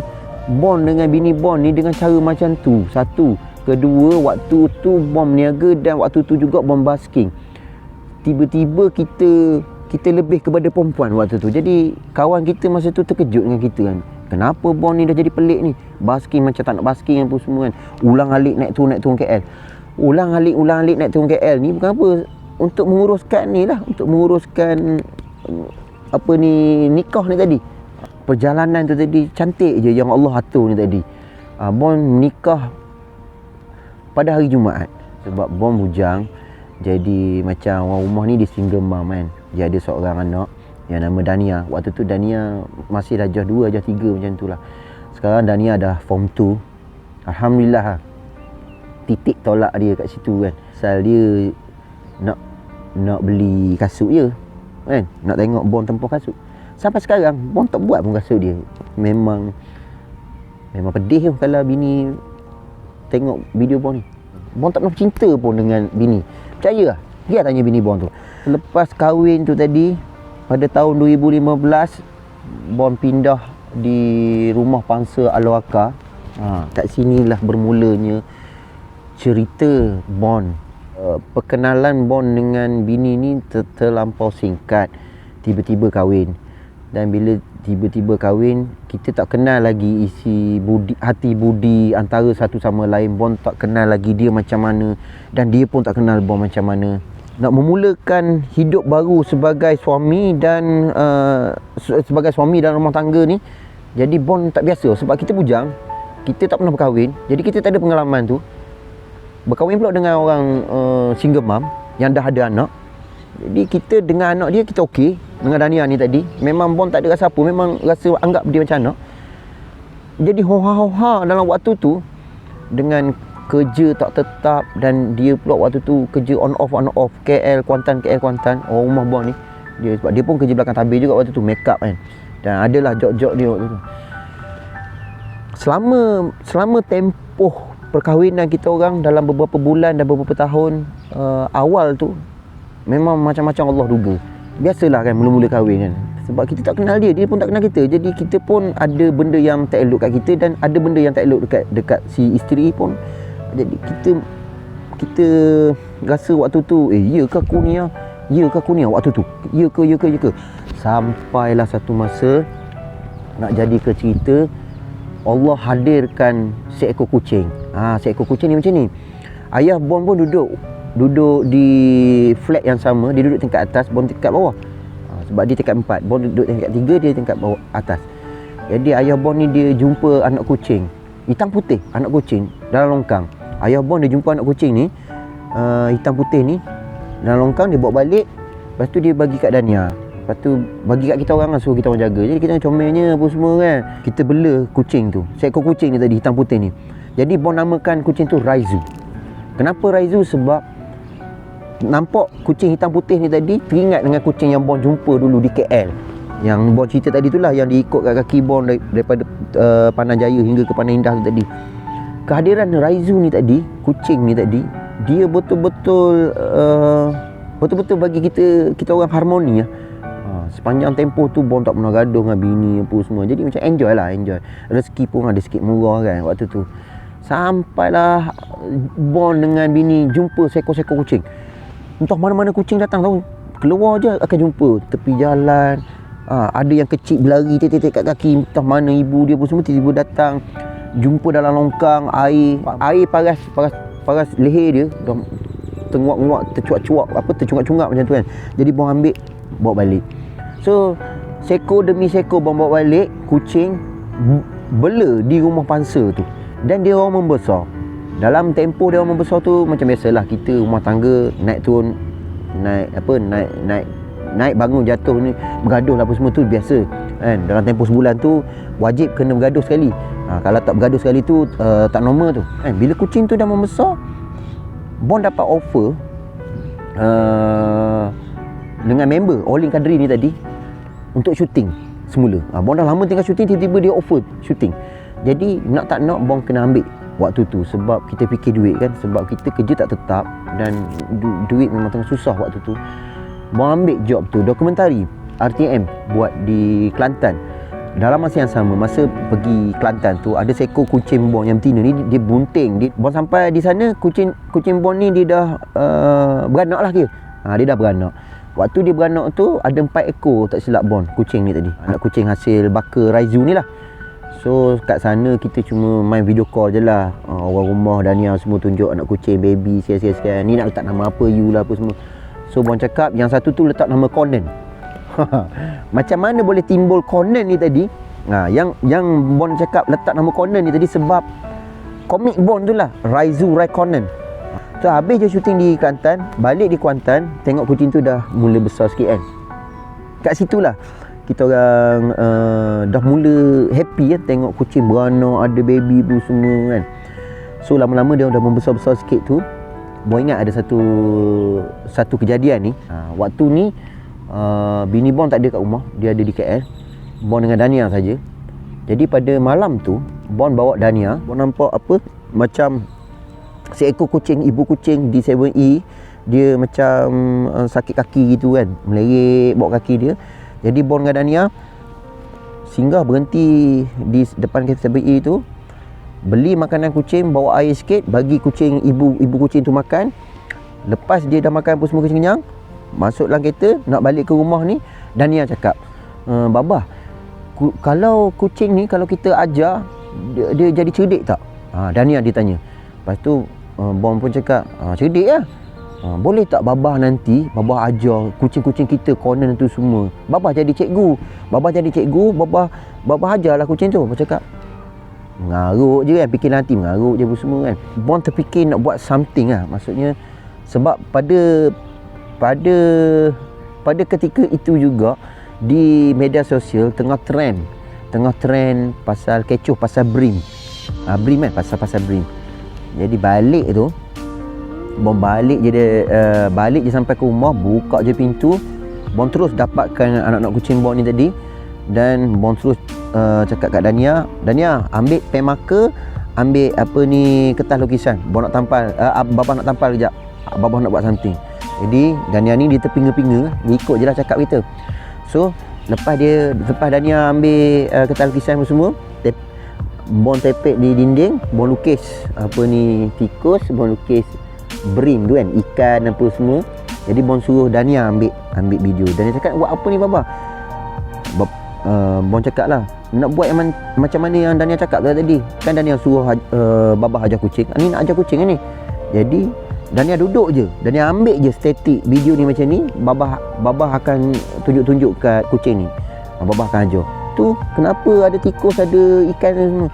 Bon dengan bini Bon ni dengan cara macam tu. Satu. Kedua, waktu tu Bon meniaga dan waktu tu juga Bon basking. Tiba-tiba kita lebih kepada perempuan waktu tu. Jadi kawan kita masa tu terkejut dengan kita kan. Kenapa Bon ni dah jadi pelik ni? Basking macam tak nak basking apa semua kan. Ulang-alik naik turun KL. Ulang-alik naik turun KL ni bukan apa, untuk menguruskan ni lah, untuk menguruskan nikah ni tadi. Perjalanan tu tadi cantik je yang Allah atur ni tadi. Bon nikah pada hari Jumaat sebab Bon bujang. Jadi macam orang rumah ni dia single mom kan. Dia ada seorang anak yang nama Dania. Waktu tu Dania masih darjah 2, darjah 3 macam tu lah. Sekarang Dania dah form 2. Alhamdulillah titik tolak dia kat situ kan. Asal dia nak beli kasut je kan. Nak tengok Bon tempah kasut. Sampai sekarang Bon tak buat pun kasut dia. Memang pedih kalau bini tengok video Bon ni. Bon tak pernah cinta pun dengan bini. Percaya lah. Dia tanya bini Bon tu. Lepas kahwin tu tadi, pada tahun 2015 Bon pindah di rumah pangsa Al-Waqar. Kat sinilah bermulanya cerita Bon. Perkenalan Bon dengan bini ni terlampau singkat. Tiba-tiba kahwin. Dan bila tiba-tiba kahwin, kita tak kenal lagi isi hati budi antara satu sama lain. Bon tak kenal lagi dia macam mana, dan dia pun tak kenal Bon macam mana. Nak memulakan hidup baru sebagai suami dan dalam rumah tangga ni. Jadi Bon tak biasa sebab kita bujang, kita tak pernah berkahwin. Jadi kita tak ada pengalaman tu. Berkahwin pula dengan orang single mom yang dah ada anak. Jadi kita dengan anak dia kita okey. Dengan Dania ni tadi, memang Bon tak ada rasa apa, memang rasa anggap dia macam anak. Jadi hoha-hoha dalam waktu tu, dengan kerja tak tetap, dan dia pula waktu tu kerja on off KL Kuantan. Orang rumah Bon ni, sebab dia pun kerja belakang tabir juga waktu tu, make up kan. Dan adalah job-job dia waktu tu. selama tempoh perkahwinan kita orang dalam beberapa bulan dan beberapa tahun awal tu, memang macam-macam Allah duga. Biasalah kan mula-mula kahwin kan. Sebab kita tak kenal dia pun tak kenal kita. Jadi kita pun ada benda yang tak elok kat kita dan ada benda yang tak elok dekat si isteri pun. Jadi kita rasa waktu tu, ya ke aku ni waktu tu. Ya ke. Sampailah satu masa nak jadi ke cerita, Allah hadirkan seekor kucing. Seekor kucing ni macam ni. Ayah Bon pun duduk di flat yang sama. Dia duduk tingkat atas, Bon tingkat bawah. Sebab dia tingkat 4, Bon duduk tingkat 3, dia tingkat bawah atas. Jadi ayah Bon ni dia jumpa anak kucing hitam putih, anak kucing dalam longkang. Ayah Bon dia jumpa anak kucing ni hitam putih ni dalam longkang, dia bawa balik. Lepas tu dia bagi kat Dania. Lepas tu bagi kat kita orang lah, suruh kita orang jaga. Jadi kita comelnya apa semua kan. Kita bela kucing tu, seekor kucing ni tadi, hitam putih ni. Jadi Bon namakan kucing tu Raizu. Kenapa Raizu? Sebab nampak kucing hitam putih ni tadi teringat dengan kucing yang Bon jumpa dulu di KL. Yang Bon cerita tadi tu lah, yang diikut kat kaki Bon daripada Pandan Jaya hingga ke Pandan Indah tu tadi. Kehadiran Raizu ni tadi, kucing ni tadi, dia betul-betul bagi kita orang harmoni lah. Sepanjang tempoh tu Bon tak pernah gaduh dengan bini apa semua. Jadi macam enjoy. Rezeki pun ada sikit murah kan waktu tu. Sampailah Bon dengan bini jumpa seekor-seekor kucing. Entah mana-mana kucing datang tahu. Keluar je akan jumpa tepi jalan. Ada yang kecil berlari titik-titik kat kaki, entah mana ibu dia pun semua tiba-tiba datang. Jumpa dalam longkang air paras leher dia dah tenguak-nguak, tercungak-cungak macam tu kan. Jadi Bon ambil bawa balik. So sekor demi sekor Bon bawa balik kucing bela di rumah pangsa tu. Dan dia orang membesar. Dalam tempoh dia orang membesar tu macam biasalah kita rumah tangga naik turun, naik bangun jatuh ni, bergaduh lah apa semua tu biasa kan. Dalam tempoh sebulan tu wajib kena bergaduh sekali. Kalau tak bergaduh sekali tu tak normal tu kan. Bila kucing tu dah membesar, Bon dapat offer dengan member Olin Kadri ni tadi untuk syuting semula. Bon dah lama tengah syuting, tiba-tiba dia offer syuting. Jadi nak tak nak Bon kena ambil waktu tu sebab kita fikir duit kan. Sebab kita kerja tak tetap dan duit memang tengah susah waktu tu. Bon ambil job tu, dokumentari RTM buat di Kelantan. Dalam masa yang sama, masa pergi Kelantan tu, ada seekor kucing Bon yang betina ni, dia bunting. Bon sampai di sana, kucing Bon ni dia dah beranak lah kira. Dia dah beranak. Waktu dia beranak tu ada 4 ekor tak silap Bon, kucing ni tadi. Anak kucing hasil baka Raizu ni lah. So kat sana kita cuma main video call je lah. Orang rumah Dania semua tunjuk anak kucing, baby, sial-sial. Ni nak letak nama apa, you lah apa semua. So Bon cakap yang satu tu letak nama Conan. Macam mana boleh timbul Conan ni tadi? Yang Bon cakap letak nama Conan ni tadi sebab komik Bon tu lah, Raizu Rai Conan. So habis je syuting di Kelantan, balik di Kuantan, tengok kucing tu dah mula besar sikit kan. Kat situlah kita orang dah mula happy kan, tengok kucing beranak, ada baby pun semua kan. So lama-lama dia dah membesar-besar sikit tu, Bon ingat ada satu kejadian ni. Waktu ni bini Bon tak ada kat rumah, dia ada di KL. Bon dengan Dania saja. Jadi pada malam tu Bon bawa Dania, Bon nampak apa macam seekor kucing, ibu kucing di 7E, dia macam sakit kaki gitu kan, melerik bawa kaki dia. Jadi Bon dengan Dania singgah berhenti di depan 7E tu, beli makanan kucing, bawa air sikit, bagi kucing, ibu kucing tu makan. Lepas dia dah makan apa semua kucing kenyang, masuk dalam kereta nak balik ke rumah ni, Dania cakap, Babah, kalau kucing ni kalau kita ajar dia jadi cerdik tak? Dania dia tanya. Lepas tu Bon pun cakap, cerdik lah. Boleh tak Babah nanti Babah ajar kucing-kucing kita Conan tu semua, Babah jadi cikgu, Babah ajarlah kucing tu. Babah cakap, mengarut je kan, fikir nanti mengarut je semua kan. Bon terfikir nak buat something lah. Maksudnya sebab pada ketika itu juga di media sosial tengah trend pasal kecoh, pasal Brim kan, pasal Brim. Jadi balik tu Bon balik je sampai ke rumah, buka je pintu, Bon terus dapatkan anak-anak kucing Bon ni tadi. Dan Bon terus cakap kat Dania, ambil pen marker, ambil apa ni kertas lukisan. Abang nak tampal, Baba nak tampal kejap. Baba nak buat something. Jadi Dania ni dia terpinga-pinga, dia ikut je lah cakap kita. So lepas Dania ambil kertas lukisan semua, Bon tepek di dinding, Bon lukis apa ni tikus, Bon lukis bream tu kan, ikan apa semua. Jadi Bon suruh Dania ambil video. Dania cakap, buat apa ni Baba? Bon cakap lah, nak buat yang macam mana yang Dania cakap tadi. Kan Dania suruh Baba ajar kucing, ni nak ajar kucing ni. Jadi Dania duduk je, Dania ambil je static video ni macam ni. Baba akan tunjuk-tunjuk kat kucing ni, Baba akan ajar. Tu kenapa ada tikus, ada ikan semua.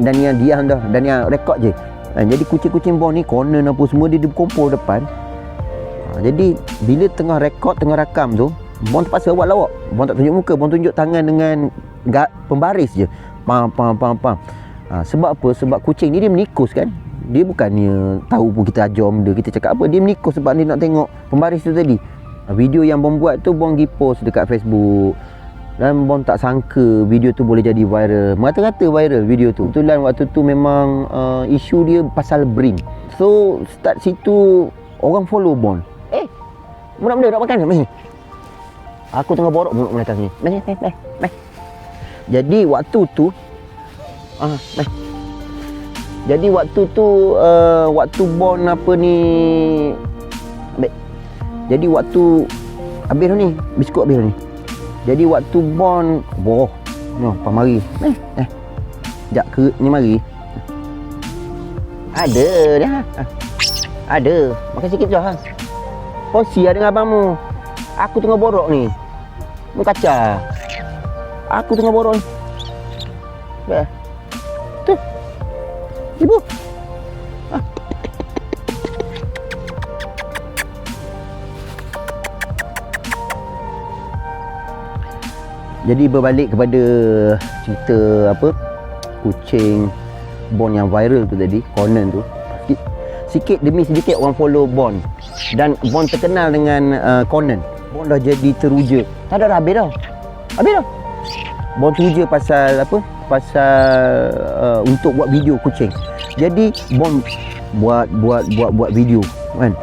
Dania diam dah, Dania rekod je. Jadi kucing-kucing Bon ni corner apa semua dia berkumpul depan. Jadi bila tengah rekod, tengah rakam tu, Bon terpaksa buat lawak. Bon tak tunjuk muka, Bon tunjuk tangan dengan pembaris je. Pam. Sebab apa? Sebab kucing ni dia menikus kan. Dia bukannya tahu pun kita ajar benda, kita cakap apa, dia menikus sebab dia nak tengok pembaris tu tadi. Video yang Bon buat tu Bon pergi post dekat Facebook. Dan Bon tak sangka video tu boleh jadi viral. Merata-rata viral video tu. Kebetulan waktu tu memang isu dia pasal bream. So start situ orang follow Bon. Benda nak makan ke? Mari. Aku tengah borok mulut mereka sini. Mari. Jadi waktu tu Jadi waktu tu waktu Bon apa ni ambil. Jadi waktu habis dah ni, biskut habis dah ni. Jadi waktu Bon mari. Sekejap ke ni mari. Ada dah. Ada. Makan sikit je ha. Kongsi lah dengan abangmu. Aku tengah borok ni. Mu kacau. Aku tengah borok ni. Tu. Ibu. Jadi berbalik kepada cerita apa kucing Bon yang viral tu tadi, Conan tu. Sikit demi sedikit orang follow Bon. Dan Bon terkenal dengan Conan. Bon dah jadi teruja. Tak ada dah, habis dah. Bon teruja pasal apa? Pasal untuk buat video kucing. Jadi Bon buat video kan.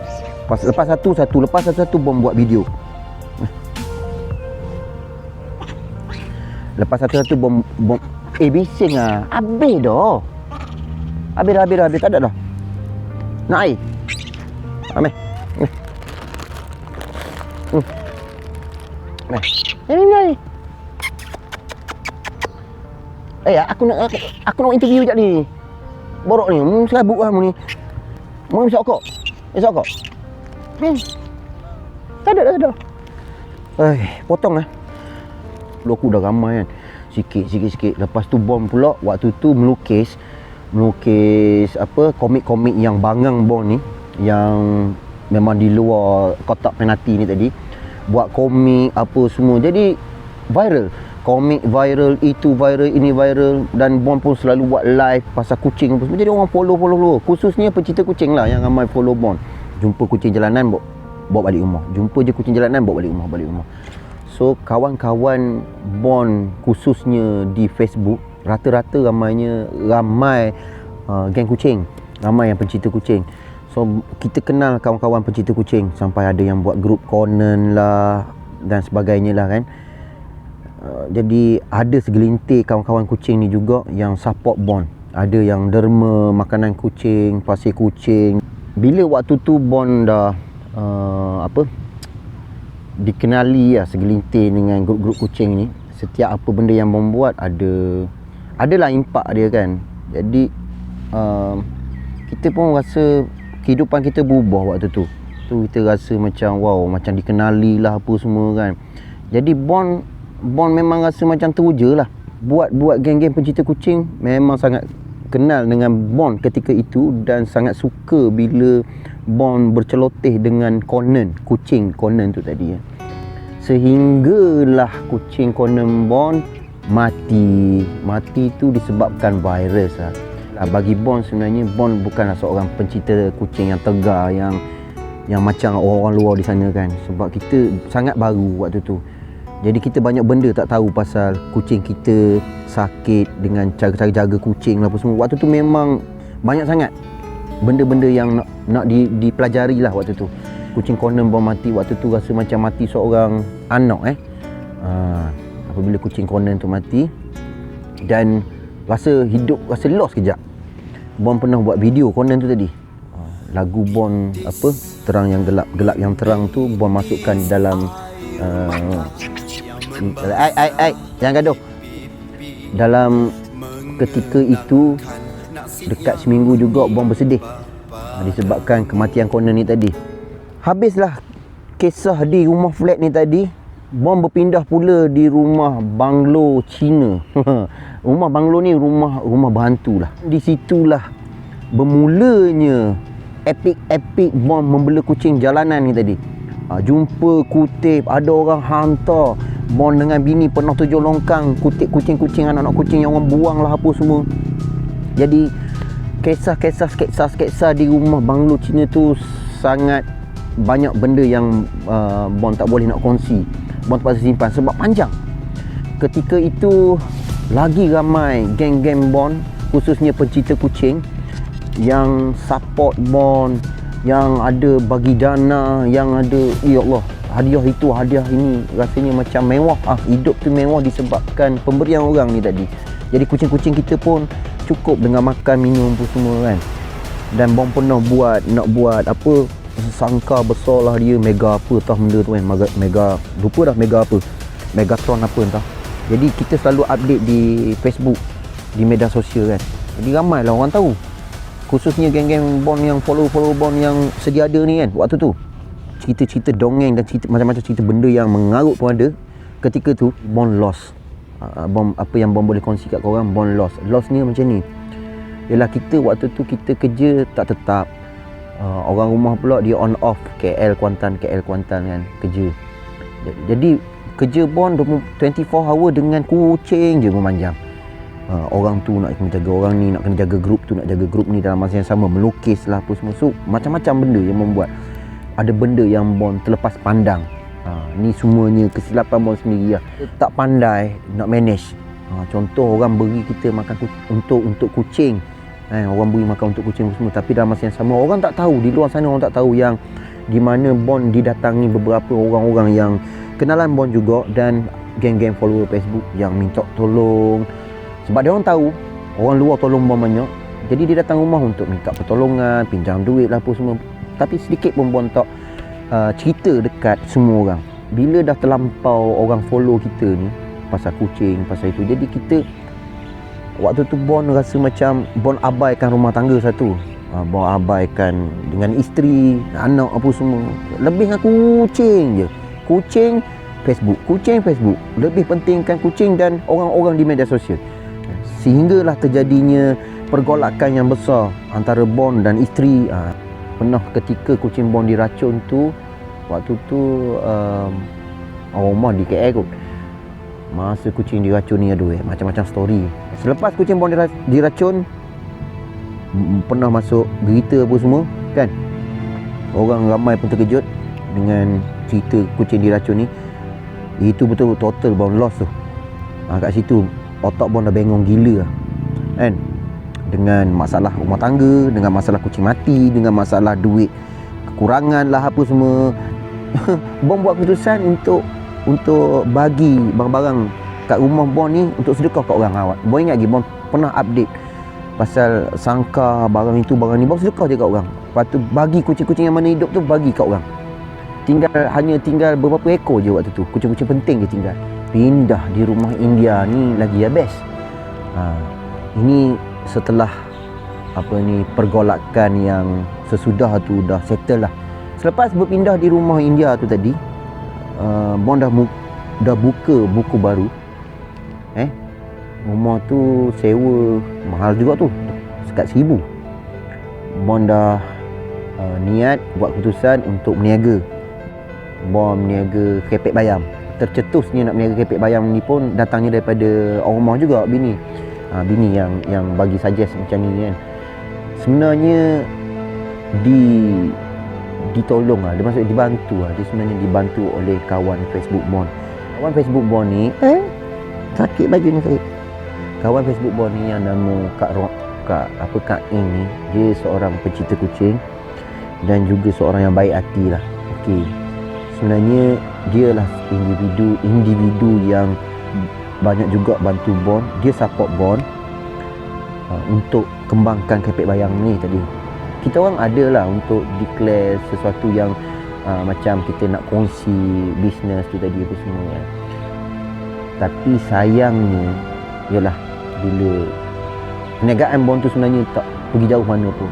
Lepas satu Bon buat video. Lepas satu Bon bising ah. Habis dah. Habis tak ada dah. Nak air? Ambil. Ni. Aku nak interview sekejap ni. Borok ni, serabut lah mu ni. Mu isap kok. Tak ada. Potong lah. Aku dah ramai kan. Sikit. Lepas tu Bon pula waktu tu melukis apa komik-komik yang bangang Bon ni, yang memang di luar kotak penalti ni tadi. Buat komik apa semua. Jadi viral. Komik viral, itu viral, ini viral. Dan Bon pun selalu buat live pasal kucing apa semua. Jadi orang follow. Khususnya pencinta kucing lah yang ramai follow Bon. Jumpa kucing jalanan bawa balik rumah. Jumpa je kucing jalanan bawa balik rumah. So kawan-kawan Bon khususnya di Facebook, rata-rata ramai geng kucing, ramai yang pencinta kucing. So kita kenal kawan-kawan pencinta kucing, sampai ada yang buat grup Conan lah dan sebagainya lah kan. Jadi ada segelintir kawan-kawan kucing ni juga yang support Bon. Ada yang derma makanan kucing, pasir kucing. Bila waktu tu Bon dah dikenali lah segelintir dengan grup-grup kucing ni. Setiap apa benda yang Bon buat adalah impak dia kan. Jadi kita pun rasa kehidupan kita berubah waktu tu. Kita rasa macam wow, macam dikenali lah apa semua kan. Jadi Bon memang rasa macam teruja lah. Buat geng-geng pencinta kucing memang sangat kenal dengan Bon ketika itu. Dan sangat suka bila Bon berceloteh dengan kucing Conan tu tadi ya. Sehinggalah kucing Conan Bon mati tu disebabkan virus lah. Bagi Bon sebenarnya Bon bukanlah seorang pencinta kucing yang tegar, yang macam orang luar di sana kan. Sebab kita sangat baru waktu tu. Jadi kita banyak benda tak tahu pasal kucing kita sakit, dengan cara-cara jaga kucing lah apa semua. Waktu tu memang banyak sangat benda-benda yang nak dipelajari lah waktu tu. Kucing Conan pun mati, waktu tu rasa macam mati seorang anak apabila kucing Conan tu mati. Dan rasa hidup, rasa lost kejap. Bon pernah buat video Conan tu tadi. Lagu Bon apa, terang yang gelap, gelap yang terang tu Bon masukkan dalam jangan gaduh. Dalam ketika itu dekat seminggu juga Bon bersedih disebabkan kematian Conan ni tadi. Habislah kisah di rumah flat ni tadi, Bon berpindah pula di rumah banglo Cina. Rumah banglo ni rumah berhantu lah. Di situlah bermulanya epik Bon membela kucing jalanan ni tadi. Jumpa kutip, ada orang hantar. Bon dengan bini pernah tujuh longkang kutip kucing-kucing, anak-anak kucing yang orang buang lah apa semua. Jadi sketsa di rumah banglo Cina tu sangat banyak benda yang Bon tak boleh nak kongsi. Bon terpaksa simpan sebab panjang. Ketika itu lagi ramai geng-geng Bon, khususnya pencinta kucing yang support Bon, yang ada bagi dana, yang ada, ya Allah, hadiah itu, hadiah ini, rasanya macam mewah. Hidup tu mewah disebabkan pemberian orang ni tadi. Jadi kucing-kucing kita pun cukup dengan makan, minum pun semua kan. Dan Bon pernah nak buat apa, sangka besar lah dia, mega apa tah benda tu kan, mega lupa dah mega apa, Megatron apa entah. Jadi kita selalu update di Facebook, di media sosial kan. Jadi ramai lah orang tahu, khususnya geng-geng Bon yang follow Bon yang sedia ada ni kan. Waktu tu cerita-cerita dongeng dan cerita macam-macam cerita benda yang mengarut pun ada. Ketika tu Bon lost. Bon, apa yang Bon boleh kongsi kat korang, Bon lost. Lostnya macam ni, ialah kita waktu tu kita kerja tak tetap. Orang rumah pula dia on off KL Kuantan kan kerja. Jadi kerja Bon 24 hour dengan kucing je memanjang. Orang tu nak kena jaga orang ni, nak kena jaga grup tu, nak jaga grup ni dalam masa yang sama, melukis lah apa semua. So macam-macam benda yang membuat ada benda yang Bon terlepas pandang. Ni semuanya kesilapan Bon sendiri lah. Tak pandai nak manage. Contoh orang beri kita makan untuk kucing. Orang beri makan untuk kucing semua, tapi dalam masa yang sama orang tak tahu, di luar sana orang tak tahu yang di mana Bon didatangi beberapa orang-orang yang kenalan Bon juga dan geng-geng follower Facebook yang minta tolong. Sebab dia orang tahu orang luar tolong Bon banyak, jadi dia datang rumah untuk minta pertolongan, pinjam duit lah apa semua. Tapi sedikit pun Bon tak cerita dekat semua orang. Bila dah terlampau orang follow kita ni pasal kucing, pasal itu, jadi kita waktu tu Bon rasa macam Bon abaikan rumah tangga satu. Bon abaikan dengan isteri, anak apa semua. Lebih dengan kucing je. Kucing Facebook. Lebih pentingkan kucing dan orang-orang di media sosial. Sehinggalah terjadinya pergolakan yang besar antara Bon dan isteri. Pernah ketika kucing Bon diracun tu, waktu tu orang rumah di KL kot. Masa kucing diracun ni aduh macam-macam story. Selepas kucing Bon diracun, pernah masuk berita apa semua kan. Orang ramai pun terkejut dengan cerita kucing diracun ni. Itu betul total Bon lost tu. Kat situ otak Bon dah bengong gila kan. Dengan masalah rumah tangga, dengan masalah kucing mati, dengan masalah duit kekurangan lah apa semua. Bon buat keputusan untuk bagi barang-barang kat rumah Bon ni untuk sedekah kat orang awak. Bon ingat lagi Bon pernah update pasal sangka barang itu barang ni, Bon sedekah je kat orang. Lepas tu bagi kucing-kucing yang mana hidup tu bagi kat orang. Hanya tinggal beberapa ekor je waktu tu. Kucing-kucing penting je tinggal. Pindah di rumah India ni lagi ya best. Ini setelah pergolakan yang sesudah tu dah settle lah. Selepas berpindah di rumah India tu tadi, Bon dah buka buku baru. Rumah tu sewa mahal juga tu, sekat 1,000. Bon dah niat buat keputusan untuk berniaga. Bon berniaga kerepek bayam. Tercetusnya nak berniaga kerepek bayam ni pun datangnya daripada orang rumah juga, bini. Bini yang bagi suggest macam ni kan. Sebenarnya ditolong lah, dia maksud dibantu lah. Dia sebenarnya dibantu oleh kawan Facebook Bon. Kawan Facebook Bon ni sakit baju ni sakit. Kawan Facebook Bon ni yang nama Kak In ni, dia seorang pecinta kucing dan juga seorang yang baik hati lah. Okey. Sebenarnya dia lah individu yang banyak juga bantu Bon. Dia support Bon untuk kembangkan kepek bayang ni tadi. Kita orang ada lah untuk declare sesuatu yang macam kita nak kongsi bisnes tu tadi apa semua kan. Tapi sayangnya ialah bila perniagaan Bon tu sebenarnya tak pergi jauh mana pun.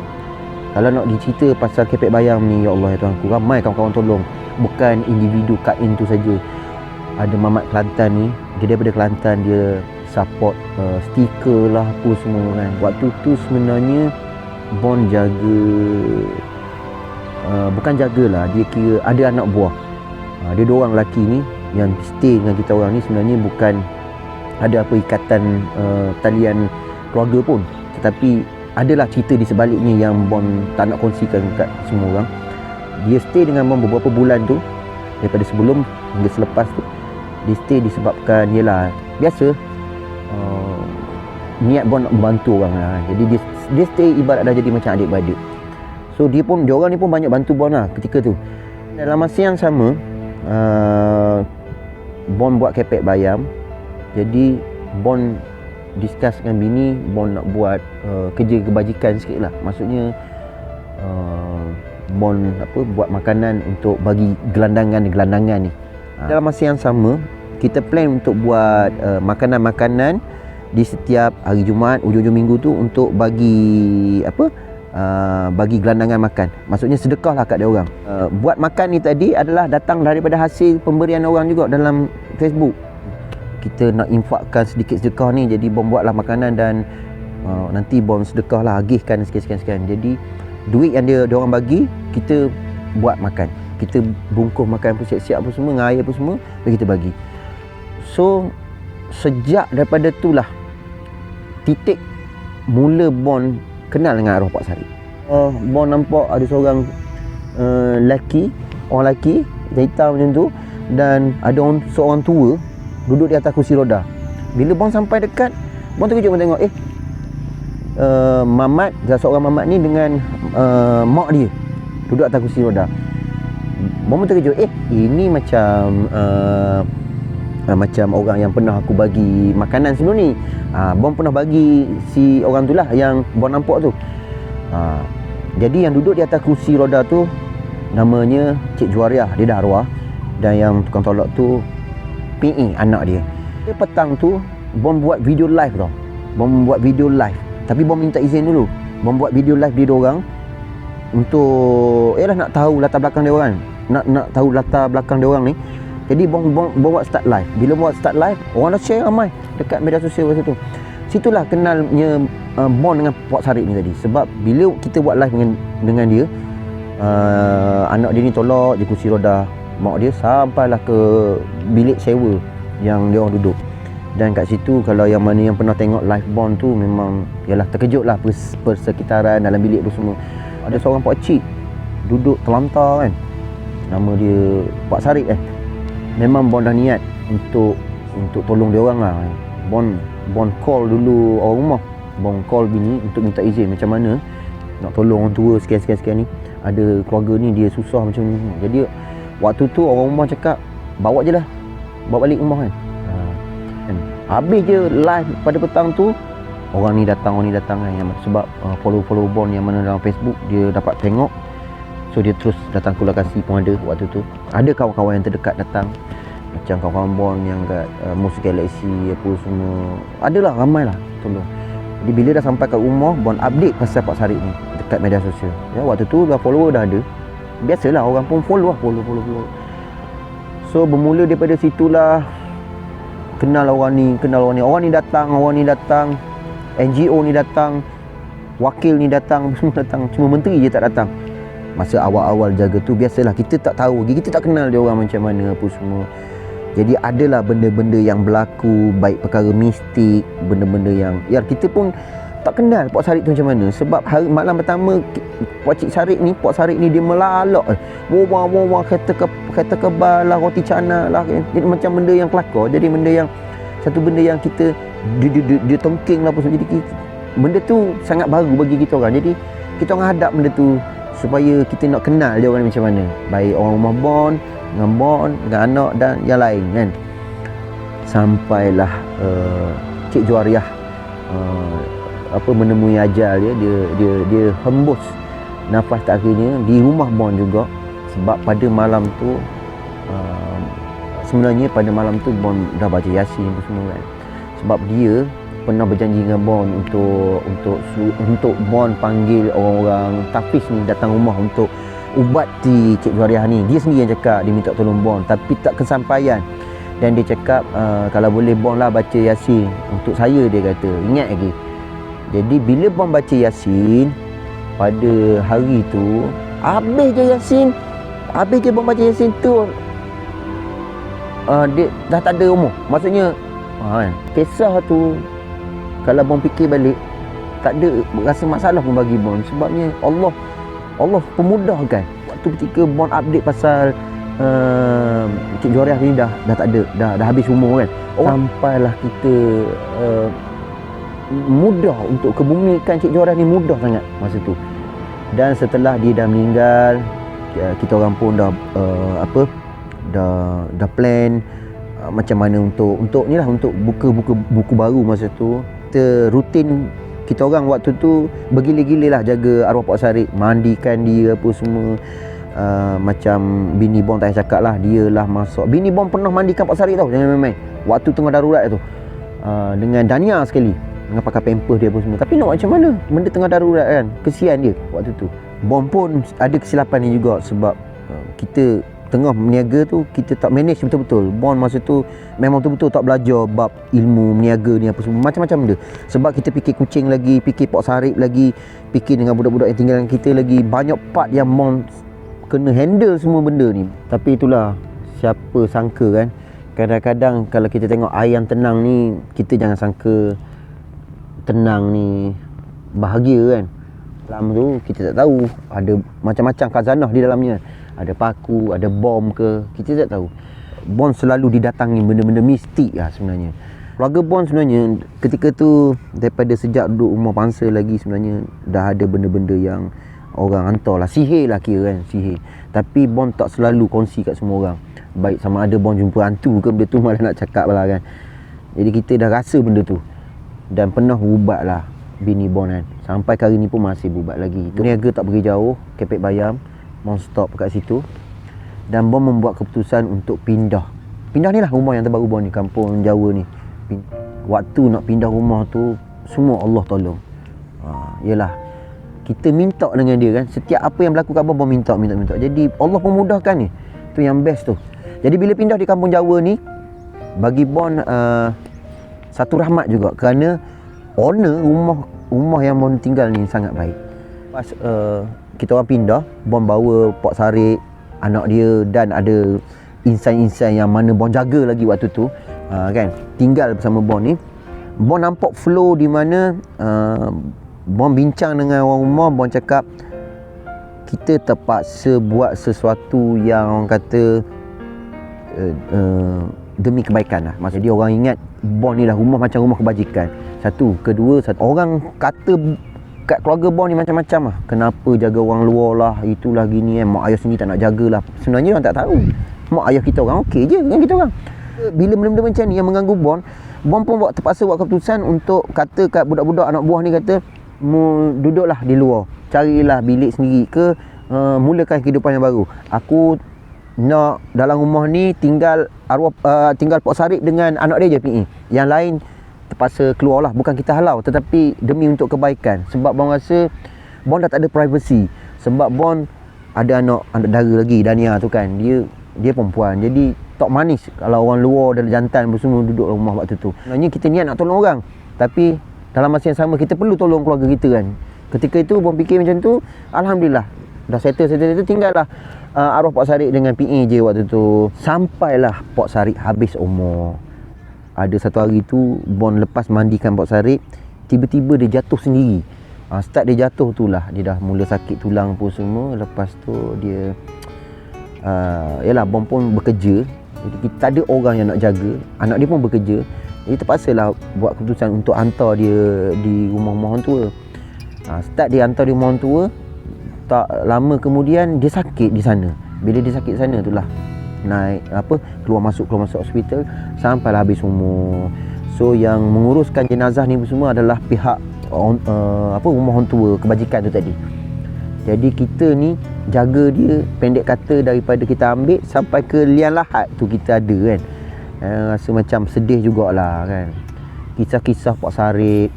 Kalau nak dicerita pasal kepek bayam ni, ya Allah ya Tuhanku, ramai kawan-kawan tolong. Bukan individu Kak In tu saja. Ada Mamat Kelantan ni, dia daripada Kelantan, dia support stiker lah apa semua kan. Waktu tu sebenarnya Bon jaga bukan jagalah, dia kira ada anak buah. Dia dua orang lelaki ni yang stay dengan kita orang ni sebenarnya bukan ada apa ikatan talian keluarga pun, tetapi adalah cerita di sebaliknya yang Bon tak nak kongsikan kat semua orang. Dia stay dengan Bon beberapa bulan tu, daripada sebelum hingga selepas tu. Dia stay disebabkan ialah biasa niat Bon nak membantu orang lah. Jadi dia stay ibarat dah jadi macam adik-beradik. So diorang ni pun banyak bantu Bon lah ketika tu. Dalam masa yang sama Bon buat kepek bayam. Jadi Bon discuss dengan bini, Bon nak buat kerja kebajikan sikit lah. Maksudnya Bon buat makanan untuk bagi gelandangan ni. Dalam masa yang sama kita plan untuk buat makanan-makanan di setiap hari Jumaat, hujung-hujung minggu tu untuk bagi bagi gelandangan makan. Maksudnya sedekah lah kat dia orang. Buat makan ni tadi adalah datang daripada hasil pemberian orang juga dalam Facebook. Kita nak infakkan sedikit sedekah ni, jadi Bon buatlah makanan dan nanti Bon sedekah lah, agihkan sekian-sekian. Jadi duit yang dia orang bagi, kita buat makan. Kita bungkus makan pun siap-siap apa semua, dengan air apa semua, dan kita bagi. So sejak daripada itulah titik mula Bon kenal dengan arwah Pak Sarip. Bon nampak ada seorang orang lelaki hitam macam tu, dan ada seorang tua duduk di atas kursi roda. Bila Bon sampai dekat, Bon terkejut tengok Mamat, seorang Mamat ni dengan mak dia duduk atas kursi roda. Bon pun terkejut, ini macam macam orang yang pernah aku bagi makanan sebelum ni. Bon pernah bagi si orang tu lah yang Bon nampak tu. Jadi yang duduk di atas kursi roda tu namanya Cik Juwariah, dia dah arwah. Dan yang tukang tolak tu PE, anak dia. Petang tu Bon buat video live tau. Bon buat video live, tapi Bon minta izin dulu. Bon buat video live dia orang untuk nak tahu latar belakang dia orang. Nak tahu latar belakang dia orang ni. Jadi Bon buat start live. Bila buat start live, orang dah share ramai dekat media sosial masa tu. Situlah kenalnya Bon dengan Pak Sarip ni tadi. Sebab bila kita buat live dengan dia, anak dia ni tolak je kursi roda mak dia sampailah ke bilik sewa yang dia orang duduk. Dan kat situ, kalau yang mana yang pernah tengok live Bon tu, memang ialah terkejutlah persekitaran dalam bilik tu semua. Ada seorang pakcik duduk terlantar kan, nama dia Pak Sarip kan. Memang Bon dah niat untuk tolong dia orang lah. Bon call dulu orang rumah. Bon call bini untuk minta izin macam mana nak tolong orang tua sekian-sekian ni. Ada keluarga ni dia susah macam ni. Jadi waktu tu orang rumah cakap, bawa je lah, bawa balik rumah kan. Habis je live pada petang tu, orang ni datang kan. Sebab follow Bon yang mana dalam Facebook, dia dapat tengok. So dia terus datang ke lokasi pun ada waktu tu. Ada kawan-kawan yang terdekat datang, macam kawan-kawan Bon yang kat Mus Galaxy apa semua. Adalah ramai lah tolong. Jadi bila dah sampai kat rumah, Bon update pasal Pak Sarip ni dekat media sosial. Ya, waktu tu dah follower dah ada. Biasalah orang pun follow. So bermula daripada situlah kenal orang ni. Orang ni datang, NGO ni datang, wakil ni datang, semua datang. Cuma menteri je tak datang. Masa awal-awal jaga tu, biasalah kita tak tahu lagi, kita tak kenal dia orang macam mana apa semua. Jadi adalah benda-benda yang berlaku, baik perkara mistik, benda-benda yang kita pun tak kenal Pok Sarik tu macam mana. Sebab hari malam pertama Pakcik Sarik ni, Pok Sarik ni dia melalak. Wah kereta kebal lah, roti canai lah. Jadi macam benda yang kelakar. Jadi benda yang satu benda yang kita dia tongking lah apa semua. Jadi benda tu sangat baru bagi kita orang. Jadi kita orang hadap benda tu supaya kita nak kenal dia orang ni macam mana. Baik orang rumah Bon, dengan anak dan yang lain kan. Sampailah Cik Juariah menemui ajal dia hembus nafas terakhirnya di rumah Bon juga. Sebab pada malam tu sebenarnya pada malam tu Bon dah baca Yasin apa semua kan. Sebab dia pernah berjanji dengan Bon untuk Bon panggil orang-orang Tafiz ni datang rumah untuk ubati Cik Juariah ni. Dia sendiri yang cakap dia minta tolong Bon tapi tak kesampaian. Dan dia cakap kalau boleh Bon lah baca Yasin untuk saya, dia kata. Ingat lagi. Jadi bila Bon baca Yasin pada hari tu, habis je Bon baca Yasin tu dia dah tak ada umur. Maksudnya kisah tu kalau Bon fikir balik tak ada rasa masalah pun bagi Bon. Sebabnya Allah pemudahkan. Waktu ketika Bon update pasal Cik Juariah ni dah tak ada, dah habis umur kan. Sampailah kita mudah untuk kebumikan Cik Juariah ni, mudah sangat masa tu. Dan setelah dia dah meninggal, kita orang pun dah plan macam mana untuk ni lah, untuk buka buku baru masa tu. Kita rutin, kita orang waktu tu bergila-gila lah jaga arwah Pok Sarik, mandikan dia apa semua. Macam bini Bon tak payah cakap lah, dia lah masak. Bini Bon pernah mandikan Pok Sarik tau, jangan main-main. Waktu tengah darurat tu dengan Dania sekali, dengan pakai pampers dia apa semua. Tapi nak macam mana, benda tengah darurat kan, kesian dia waktu tu. Bon pun ada kesilapan ni juga. Sebab kita tengah meniaga tu, kita tak manage betul-betul. Bon masa tu memang betul-betul tak belajar bab ilmu meniaga ni apa semua, macam-macam benda. Sebab kita fikir kucing lagi, fikir Pok Sarik lagi, fikir dengan budak-budak yang tinggalan kita lagi. Banyak part yang Bon kena handle semua benda ni. Tapi itulah, siapa sangka kan, kadang-kadang kalau kita tengok air yang tenang ni, kita jangan sangka tenang ni bahagia kan. Dalam tu kita tak tahu ada macam-macam khazanah di dalamnya. Ada paku, ada bom ke, kita tak tahu. Bon selalu didatangi benda-benda mistik lah sebenarnya. Keluarga Bon sebenarnya ketika tu, daripada sejak duduk rumah pangsa lagi, sebenarnya dah ada benda-benda yang orang hantar lah, sihir lah kira kan, sihir. Tapi Bon tak selalu kongsi kat semua orang. Baik sama ada Bon jumpa hantu ke, benda tu malah nak cakap lah kan. Jadi kita dah rasa benda tu. Dan pernah berubat lah bini Bon kan. Sampai kali ni pun masih berubat lagi. Niaga tak pergi jauh, Kepek Bayam, Bon stop kat situ. Dan Bon membuat keputusan untuk pindah. Pindah ni lah rumah yang terbaru Bon ni, kampung Jawa ni. Waktu nak pindah rumah tu, semua Allah tolong. Yelah, kita minta dengan dia kan. Setiap apa yang berlaku kat Bon, Bon minta. Jadi Allah memudahkan ni. Tu yang best tu. Jadi bila pindah di kampung Jawa ni, bagi Bon satu rahmat juga. Kerana owner rumah yang Bon tinggal ni sangat baik. Pas kita orang pindah, Bon bawa Pok Sarik, anak dia, dan ada insan-insan yang mana Bon jaga lagi waktu tu kan, tinggal bersama Bon ni. Bon nampak flow di mana Bon bincang dengan orang rumah. Bon cakap kita terpaksa buat sesuatu yang orang kata demi kebaikan lah. Maksud dia orang ingat Bon ni lah rumah macam rumah kebajikan. Satu. Kedua, orang kata kat keluarga Bon ni macam-macam lah. Kenapa jaga orang luar lah, itulah gini kan. Mak ayah sendiri tak nak jagalah. Sebenarnya orang tak tahu. Mak ayah kita orang okey je dengan kita orang. Bila benda-benda macam ni yang mengganggu Bon, Bon pun terpaksa buat keputusan untuk kata kat budak-budak anak buah ni, kata mu duduklah di luar, carilah bilik sendiri ke, mulakan kehidupan yang baru. Aku nak dalam rumah ni tinggal tinggal Pok Sarik dengan anak dia je PE. Yang lain terpaksa keluarlah, bukan kita halau tetapi demi untuk kebaikan. Sebab Bon rasa Bon dah tak ada privacy. Sebab Bon ada anak dara lagi, Dania tu kan, dia perempuan. Jadi tak manis kalau orang luar dan jantan semua duduk dalam rumah waktu tu. Sebenarnya kita niat nak tolong orang, tapi dalam masa yang sama kita perlu tolong keluarga kita kan. Ketika itu Bon fikir macam tu, alhamdulillah dah settle tinggallah arwah Pok Sarik dengan PA je waktu tu. Sampailah Pok Sarik habis umur. Ada satu hari tu Bon lepas mandikan Pok Sarik, tiba-tiba dia jatuh sendiri. Start dia jatuh tu lah dia dah mula sakit tulang pun semua. Lepas tu dia yalah Bon pun bekerja. Jadi kita tak ada orang yang nak jaga. Anak dia pun bekerja. Jadi terpaksalah buat keputusan untuk hantar dia di rumah orang tua. Start dia hantar di rumah orang tua, tak lama kemudian dia sakit di sana. Bila dia sakit di sana tu lah naik keluar masuk hospital sampailah habis umur. So yang menguruskan jenazah ni semua adalah pihak rumah orang tua kebajikan tu tadi. Jadi kita ni jaga dia, pendek kata daripada kita ambil sampai ke liang lahat tu kita ada kan. Rasa macam sedih jugalah kan. Kisah-kisah Pak Sarip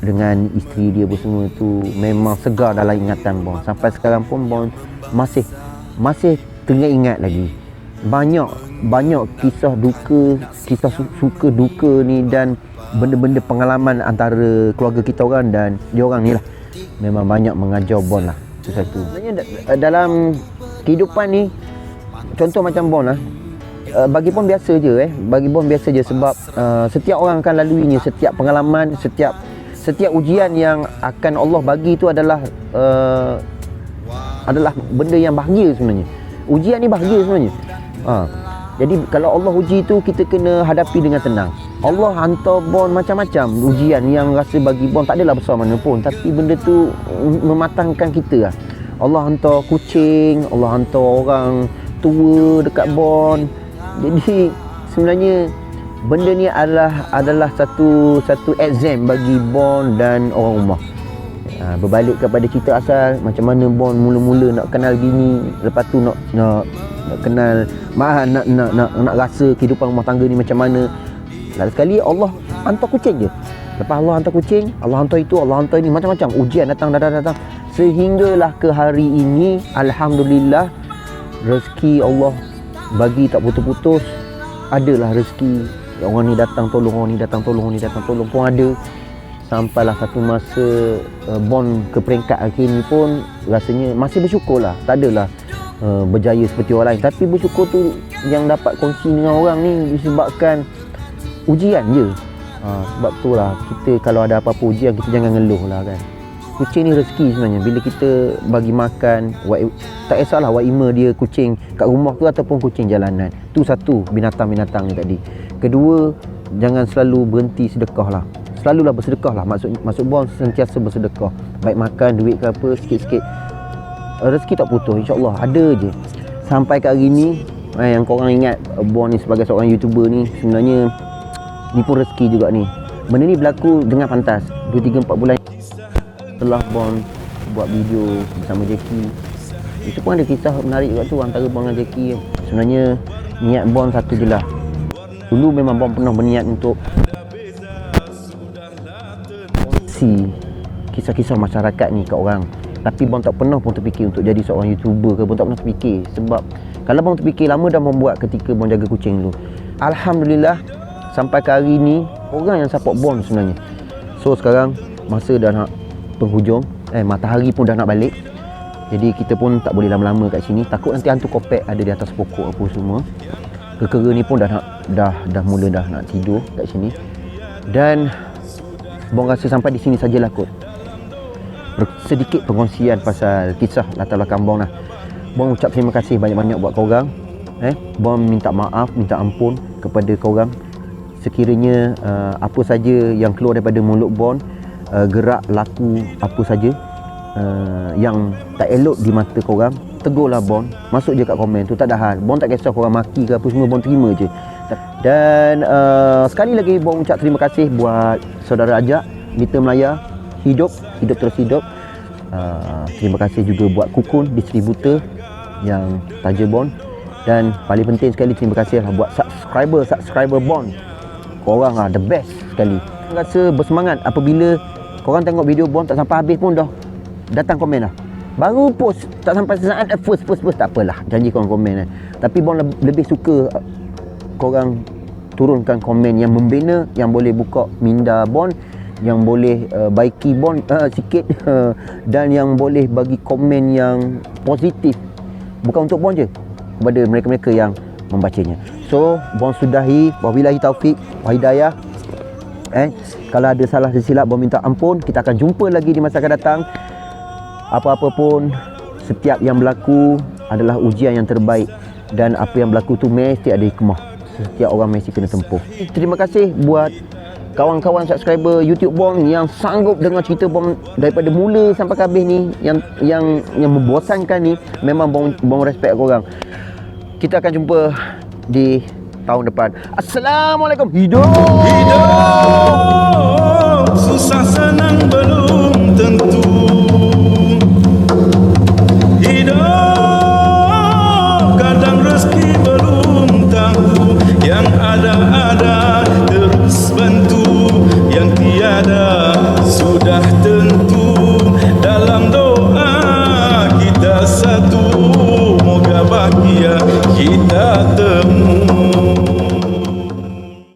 dengan isteri dia pun semua tu memang segar dalam ingatan Bon. Sampai sekarang pun Bon masih teringat lagi. Banyak kisah duka, kisah suka duka ni dan benda-benda pengalaman antara keluarga kita orang dan dia orang ni lah. Memang banyak mengajar Bon lah. Itu satu. Sebenarnya dalam kehidupan ni, contoh macam Bon lah, bagi Bon biasa je bagi Bon biasa je sebab setiap orang akan laluinya. Setiap pengalaman, setiap ujian yang akan Allah bagi tu adalah benda yang bahagia sebenarnya. Ujian ni bahagia sebenarnya. Jadi kalau Allah uji tu, kita kena hadapi dengan tenang. Allah hantar Bon macam-macam ujian yang rasa bagi Bon tak adalah besar mana pun, tapi benda tu mematangkan kita lah. Allah hantar kucing, Allah hantar orang tua dekat Bon. Jadi sebenarnya benda ni adalah satu exam bagi Bon dan orang rumah. Berbalik kepada cerita asal, macam mana Bon mula-mula nak kenal bini, lepas tu nak kenal nak rasa kehidupan rumah tangga ni macam mana. Lalu sekali Allah hantar kucing je. Lepas Allah hantar kucing, Allah hantar itu, Allah hantar ini, macam-macam ujian datang. Sehinggalah ke hari ini, alhamdulillah, rezeki Allah bagi tak putus-putus. Adalah rezeki, orang ni datang tolong, orang ni datang tolong pun ada. Sampailah satu masa Bon ke peringkat akhir ni pun rasanya masih bersyukur lah. Tak adalah berjaya seperti orang lain, tapi bersyukur tu yang dapat kongsi dengan orang ni disebabkan ujian je. Sebab tu lah kita kalau ada apa-apa ujian, kita jangan ngeluh lah kan. Kucing ni rezeki sebenarnya. Bila kita bagi makan, tak kisahlah waima dia kucing kat rumah tu ataupun kucing jalanan. Tu satu, binatang-binatang ni tadi. Kedua, jangan selalu berhenti sedekah lah. Selalulah bersedekah lah. Maksud Bon sentiasa bersedekah. Baik makan, duit ke apa, sikit-sikit. Rezeki tak putus, insyaAllah ada je. Sampai ke hari ni, yang korang ingat Bon ni sebagai seorang YouTuber ni, sebenarnya ni pun rezeki juga ni. Benda ni berlaku dengan pantas 2, 3, 4 bulan setelah Bon buat video bersama Jackie. Itu pun ada kisah menarik juga tu antara Bon dengan Jackie. Sebenarnya niat Bon satu je lah. Dulu memang Bon pernah berniat untuk kisah-kisah masyarakat ni kat orang. Tapi Bon tak pernah pun terfikir untuk jadi seorang YouTuber ke. Bon tak pernah terfikir. Sebab kalau Bon terfikir lama dah Bon buat ketika Bon jaga kucing dulu. Alhamdulillah sampai ke hari ni orang yang support Bon sebenarnya. So sekarang masa dah nak penghujung, matahari pun dah nak balik. Jadi kita pun tak boleh lama-lama kat sini. Takut nanti hantu kopek ada di atas pokok apa semua. Kekera ni pun dah mula nak tidur kat sini. Dan Bon rasa sampai di sini sajalah kot. Sedikit perkongsian pasal kisah latar belakang Bon lah. Bon ucap terima kasih banyak-banyak buat korang. Bon minta maaf, minta ampun kepada korang sekiranya apa saja yang keluar daripada mulut Bon, gerak laku apa saja yang tak elok di mata korang, tegurlah Bon. Masuk je kat komen tu, tak ada hal. Bon tak kisah korang maki ke apa semua, Bon terima je. Dan sekali lagi Bon ucap terima kasih buat saudara Ajak, Mitra Melaya, hidup terus hidup. Terima kasih juga buat Kukun, distributor yang taja Bon. Dan paling penting sekali terima kasih lah buat subscriber Bon. Korang lah the best sekali. Rasa bersemangat apabila korang tengok video Bon tak sampai habis pun dah datang komen lah. Baru post tak sampai sesaat first tak apalah, janji korang komen Tapi Bon lebih suka korang turunkan komen yang membina, yang boleh buka minda Bon, yang boleh baiki Bon sikit dan yang boleh bagi komen yang positif, bukan untuk Bon je, kepada mereka-mereka yang membacanya. So Bon sudahi, wabillahi taufik wa hidayah. Kalau ada salah silap, bang minta ampun. Kita akan jumpa lagi di masa akan datang. Apa-apa pun, setiap yang berlaku adalah ujian yang terbaik. Dan apa yang berlaku tu mesti ada hikmah. Setiap orang mesti kena tempuh. Terima kasih buat kawan-kawan subscriber YouTube Bong yang sanggup dengar cerita Bong daripada mula sampai ke habis ni, yang membosankan ni. Memang Bong respect korang. Kita akan jumpa di tahun depan. Assalamualaikum. Hidup susah